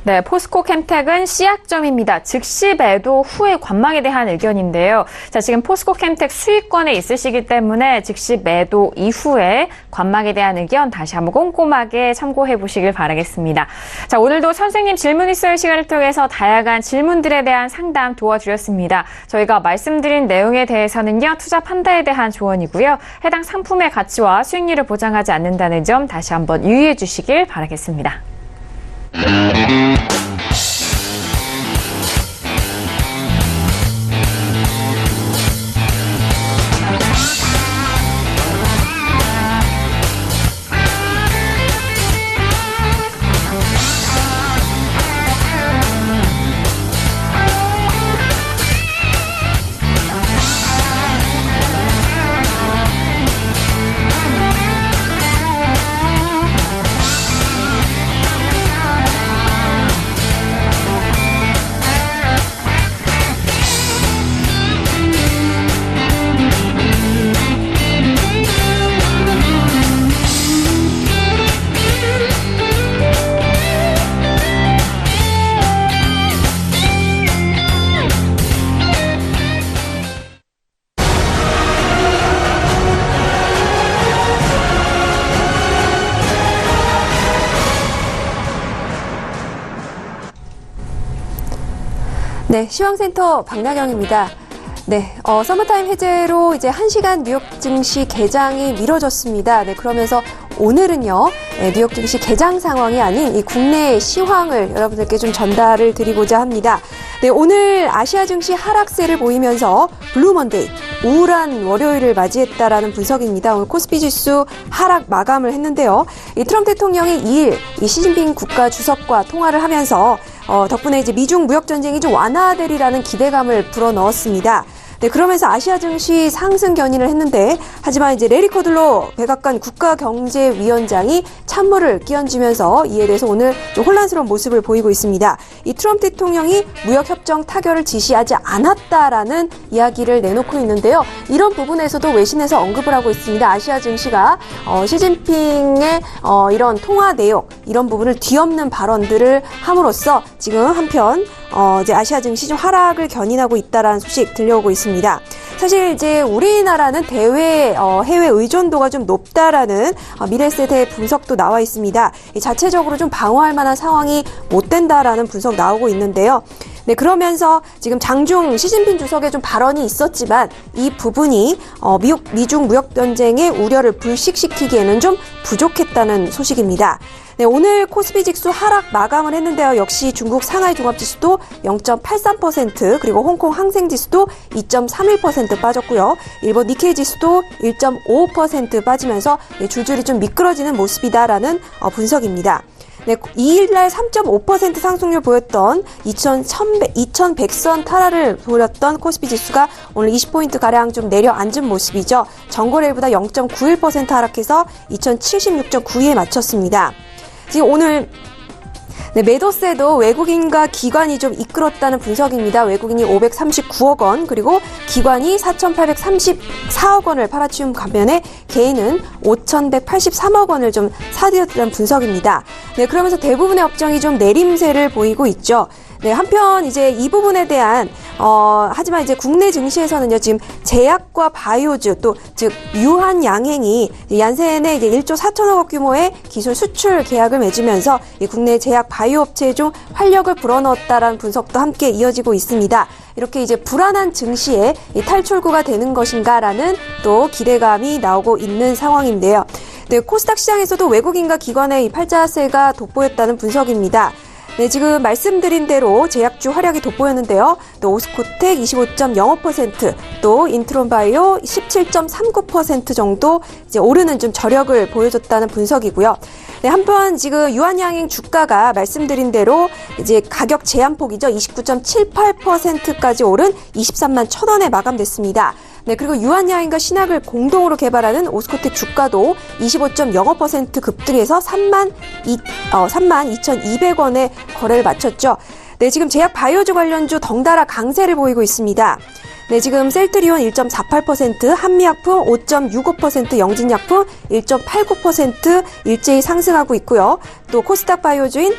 네, 포스코 캠텍은 C약점입니다. 즉시 매도 후에 관망에 대한 의견인데요. 자, 지금 포스코 캠텍 수익권에 있으시기 때문에 즉시 매도 이후에 관망에 대한 의견 다시 한번 꼼꼼하게 참고해 보시길 바라겠습니다. 자, 오늘도 선생님 질문 있어요 시간을 통해서 다양한 질문들에 대한 상담 도와드렸습니다. 저희가 말씀드린 내용에 대해서는요, 투자 판단에 대한 조언이고요. 해당 상품의 가치와 수익률을 보장하지 않는다는 점 다시 한번 유의해 주시길 바라겠습니다. 네, 시황센터 박나경입니다. 네, 서머타임 해제로 이제 1시간 뉴욕 증시 개장이 미뤄졌습니다. 네, 그러면서 오늘은요, 뉴욕 증시 개장 상황이 아닌 이 국내 시황을 여러분들께 좀 전달을 드리고자 합니다. 네, 오늘 아시아 증시 하락세를 보이면서 블루 먼데이, 우울한 월요일을 맞이했다라는 분석입니다. 오늘 코스피 지수 하락 마감을 했는데요. 이 트럼프 대통령이 2일 이 시진핑 국가 주석과 통화를 하면서 덕분에 이제 미중 무역 전쟁이 좀 완화되리라는 기대감을 불어넣었습니다. 네, 그러면서 아시아 증시 상승 견인을 했는데, 하지만 이제 레리 코들로 백악관 국가경제위원장이 찬물을 끼얹으면서 이에 대해서 오늘 좀 혼란스러운 모습을 보이고 있습니다. 이 트럼프 대통령이 무역협정 타결을 지시하지 않았다라는 이야기를 내놓고 있는데요. 이런 부분에서도 외신에서 언급을 하고 있습니다. 아시아 증시가 시진핑의 이런 통화 내용, 이런 부분을 뒤엎는 발언들을 함으로써 지금 한편 이제 아시아 증시 좀 하락을 견인하고 있다라는 소식 들려오고 있습니다. 사실 이제 우리나라는 해외 의존도가 좀 높다라는 미래세대 분석도 나와 있습니다. 자체적으로 좀 방어할 만한 상황이 못 된다라는 분석 나오고 있는데요. 네, 그러면서 지금 장중 시진핑 주석의 좀 발언이 있었지만 이 부분이 미중 무역 전쟁의 우려를 불식시키기에는 좀 부족했다는 소식입니다. 네, 오늘 코스피 지수 하락 마감을 했는데요. 역시 중국 상하이 종합지수도 0.83%, 그리고 홍콩 항생지수도 2.31% 빠졌고요. 일본 니케이 지수도 1.55% 빠지면서 줄줄이 좀 미끄러지는 모습이다라는 분석입니다. 네, 2일날 3.5% 상승률 보였던 2100선 탈하를 보였던 코스피 지수가 오늘 20포인트가량 좀 내려앉은 모습이죠. 전거래일보다 0.91% 하락해서 2076.92에 마쳤습니다. 지금 오늘 매도세도 외국인과 기관이 좀 이끌었다는 분석입니다. 외국인이 539억 원, 그리고 기관이 4,834억 원을 팔아치운 반면에 개인은 5,183억 원을 좀 사들였다는 분석입니다. 네, 그러면서 대부분의 업종이 좀 내림세를 보이고 있죠. 네, 한편 이제 이 부분에 대한 하지만 이제 국내 증시에서는요, 지금 제약과 바이오주 또 즉 유한양행이 얀센의 이제 1조 4천억 원 규모의 기술 수출 계약을 맺으면서 이 국내 제약 바이오 업체에 좀 활력을 불어넣었다라는 분석도 함께 이어지고 있습니다. 이렇게 이제 불안한 증시에 이 탈출구가 되는 것인가라는 또 기대감이 나오고 있는 상황인데요. 네, 코스닥 시장에서도 외국인과 기관의 이 팔자세가 돋보였다는 분석입니다. 네, 지금 말씀드린 대로 제약주 활약이 돋보였는데요. 또 오스코텍 25.05%, 또 인트론바이오 17.39% 정도 이제 오르는 좀 저력을 보여줬다는 분석이고요. 네, 한편 지금 유한양행 주가가 말씀드린 대로 이제 가격 제한폭이죠. 29.78%까지 오른 23만 1,000원에 마감됐습니다. 네, 그리고 유한양행과 신약을 공동으로 개발하는 오스코텍 주가도 25.05% 급등해서 32,200원에 거래를 마쳤죠. 네, 지금 제약 바이오주 관련주 덩달아 강세를 보이고 있습니다. 네, 지금 셀트리온 1.48%, 한미약품 5.65%, 영진약품 1.89% 일제히 상승하고 있고요. 또 코스닥 바이오주인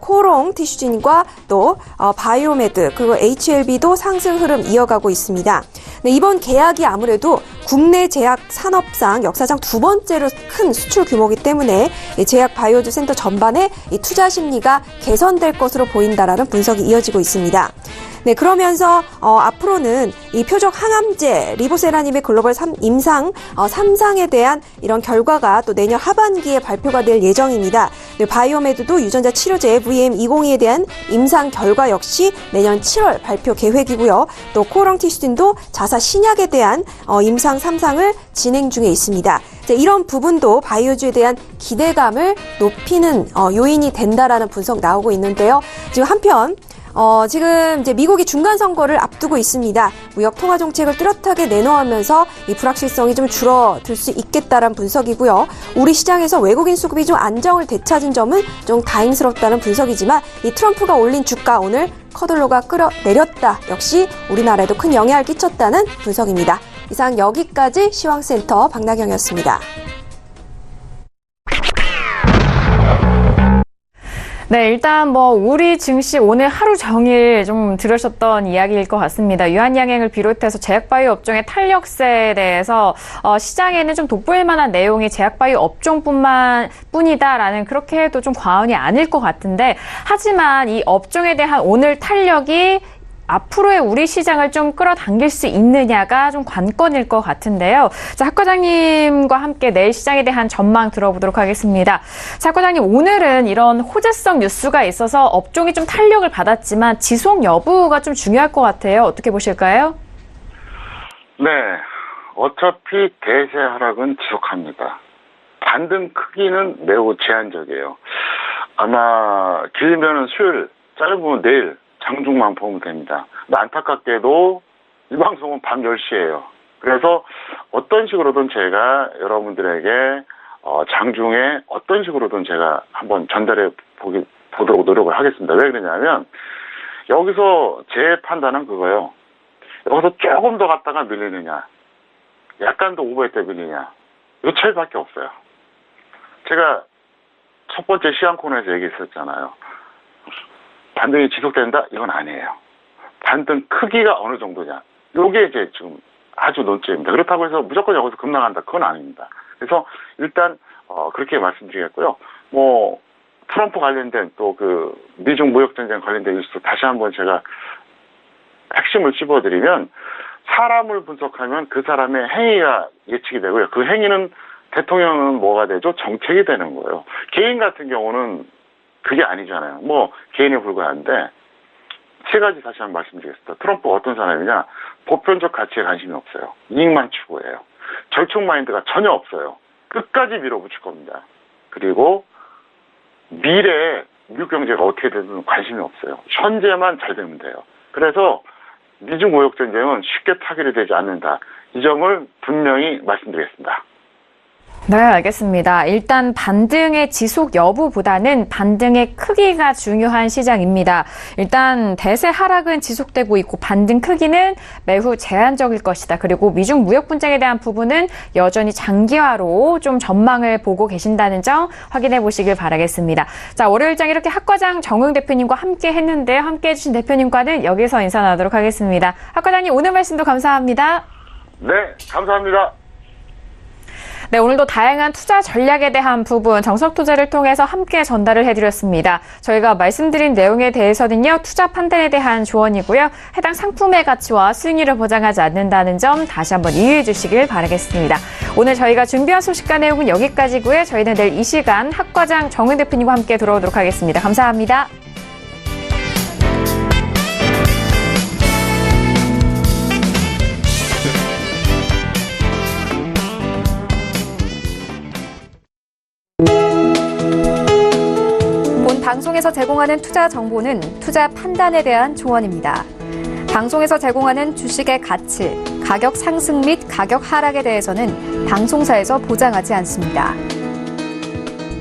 코롱 티슈진과 또 바이오메드 그리고 HLB도 상승 흐름 이어가고 있습니다. 네, 이번 계약이 아무래도 국내 제약 산업상 역사상 두 번째로 큰 수출 규모이기 때문에 제약 바이오주 센터 전반에 이 투자 심리가 개선될 것으로 보인다라는 분석이 이어지고 있습니다. 네, 그러면서 앞으로는 이 표적 항암제 리보세라님의 글로벌 임상 3상에 대한 이런 결과가 또 내년 하반기에 발표가 될 예정입니다. 네, 바이오메드도 유전자 치료제 VM202에 대한 임상 결과 역시 내년 7월 발표 계획이고요. 또 코롱 티슈딘도 자사 신약에 대한 임상 3상을 진행 중에 있습니다. 이런 부분도 바이오주에 대한 기대감을 높이는 요인이 된다라는 분석 나오고 있는데요. 지금 한편 지금 이제 미국이 중간 선거를 앞두고 있습니다. 무역 통화 정책을 뚜렷하게 내놓으면서 이 불확실성이 좀 줄어들 수 있겠다라는 분석이고요. 우리 시장에서 외국인 수급이 좀 안정을 되찾은 점은 좀 다행스럽다는 분석이지만 이 트럼프가 올린 주가 오늘 커들로가 끌어내렸다. 역시 우리나라에도 큰 영향을 끼쳤다는 분석입니다. 이상 여기까지 시황센터 박나경이었습니다. 네, 일단 우리 증시 오늘 하루 종일 좀 들으셨던 이야기일 것 같습니다. 유한양행을 비롯해서 제약바이오 업종의 탄력세에 대해서 시장에는 좀 돋보일 만한 내용이 제약바이오 업종뿐이다라는 그렇게 해도 좀 과언이 아닐 것 같은데, 하지만 이 업종에 대한 오늘 탄력이 앞으로의 우리 시장을 좀 끌어당길 수 있느냐가 좀 관건일 것 같은데요. 자, 학 과장님과 함께 내일 시장에 대한 전망 들어보도록 하겠습니다. 자, 학 과장님, 오늘은 이런 호재성 뉴스가 있어서 업종이 좀 탄력을 받았지만 지속 여부가 좀 중요할 것 같아요. 어떻게 보실까요? 네, 어차피 대세 하락은 지속합니다. 반등 크기는 매우 제한적이에요. 아마 길면은 수요일, 짧으면 내일 장중만 보면 됩니다. 근데 안타깝게도 이 방송은 밤 10시예요. 그래서 어떤 식으로든 제가 여러분들에게 장중에 어떤 식으로든 제가 한번 전달해 보도록 노력을 하겠습니다. 왜 그러냐면 여기서 제 판단은 그거예요. 여기서 조금 더 갔다가 밀리느냐, 약간 더 오버했다 밀리냐, 이 차이밖에 없어요. 제가 첫 번째 시황 코너에서 얘기했었잖아요. 반등이 지속된다? 이건 아니에요. 반등 크기가 어느 정도냐. 요게 이제 지금 아주 논점입니다. 그렇다고 해서 무조건 여기서 급락한다. 그건 아닙니다. 그래서 일단, 그렇게 말씀드리겠고요. 트럼프 관련된 또 미중 무역전쟁 관련된 뉴스 다시 한번 제가 핵심을 찝어드리면, 사람을 분석하면 그 사람의 행위가 예측이 되고요. 그 행위는 대통령은 뭐가 되죠? 정책이 되는 거예요. 개인 같은 경우는 그게 아니잖아요. 개인에 불과한데, 세 가지 다시 한번 말씀드리겠습니다. 트럼프가 어떤 사람이냐? 보편적 가치에 관심이 없어요. 이익만 추구해요. 절충 마인드가 전혀 없어요. 끝까지 밀어붙일 겁니다. 그리고 미래에 미국 경제가 어떻게 되든 관심이 없어요. 현재만 잘 되면 돼요. 그래서 미중 무역 전쟁은 쉽게 타결이 되지 않는다. 이 점을 분명히 말씀드리겠습니다. 네, 알겠습니다. 일단 반등의 지속 여부보다는 반등의 크기가 중요한 시장입니다. 일단 대세 하락은 지속되고 있고 반등 크기는 매우 제한적일 것이다. 그리고 미중 무역 분쟁에 대한 부분은 여전히 장기화로 좀 전망을 보고 계신다는 점 확인해 보시길 바라겠습니다. 자, 월요일장 이렇게 학과장 정응 대표님과 함께 했는데 함께 해주신 대표님과는 여기서 인사 나누도록 하겠습니다. 학과장님 오늘 말씀도 감사합니다. 네, 감사합니다. 네, 오늘도 다양한 투자 전략에 대한 부분 정석투자를 통해서 함께 전달을 해드렸습니다. 저희가 말씀드린 내용에 대해서는요, 투자 판단에 대한 조언이고요. 해당 상품의 가치와 수익률을 보장하지 않는다는 점 다시 한번 이해해 주시길 바라겠습니다. 오늘 저희가 준비한 소식과 내용은 여기까지고요. 저희는 내일 이 시간 학과장 정은 대표님과 함께 돌아오도록 하겠습니다. 감사합니다. 본 방송에서 제공하는 투자 정보는 투자 판단에 대한 조언입니다. 방송에서 제공하는 주식의 가치, 가격 상승 및 가격 하락에 대해서는 방송사에서 보장하지 않습니다.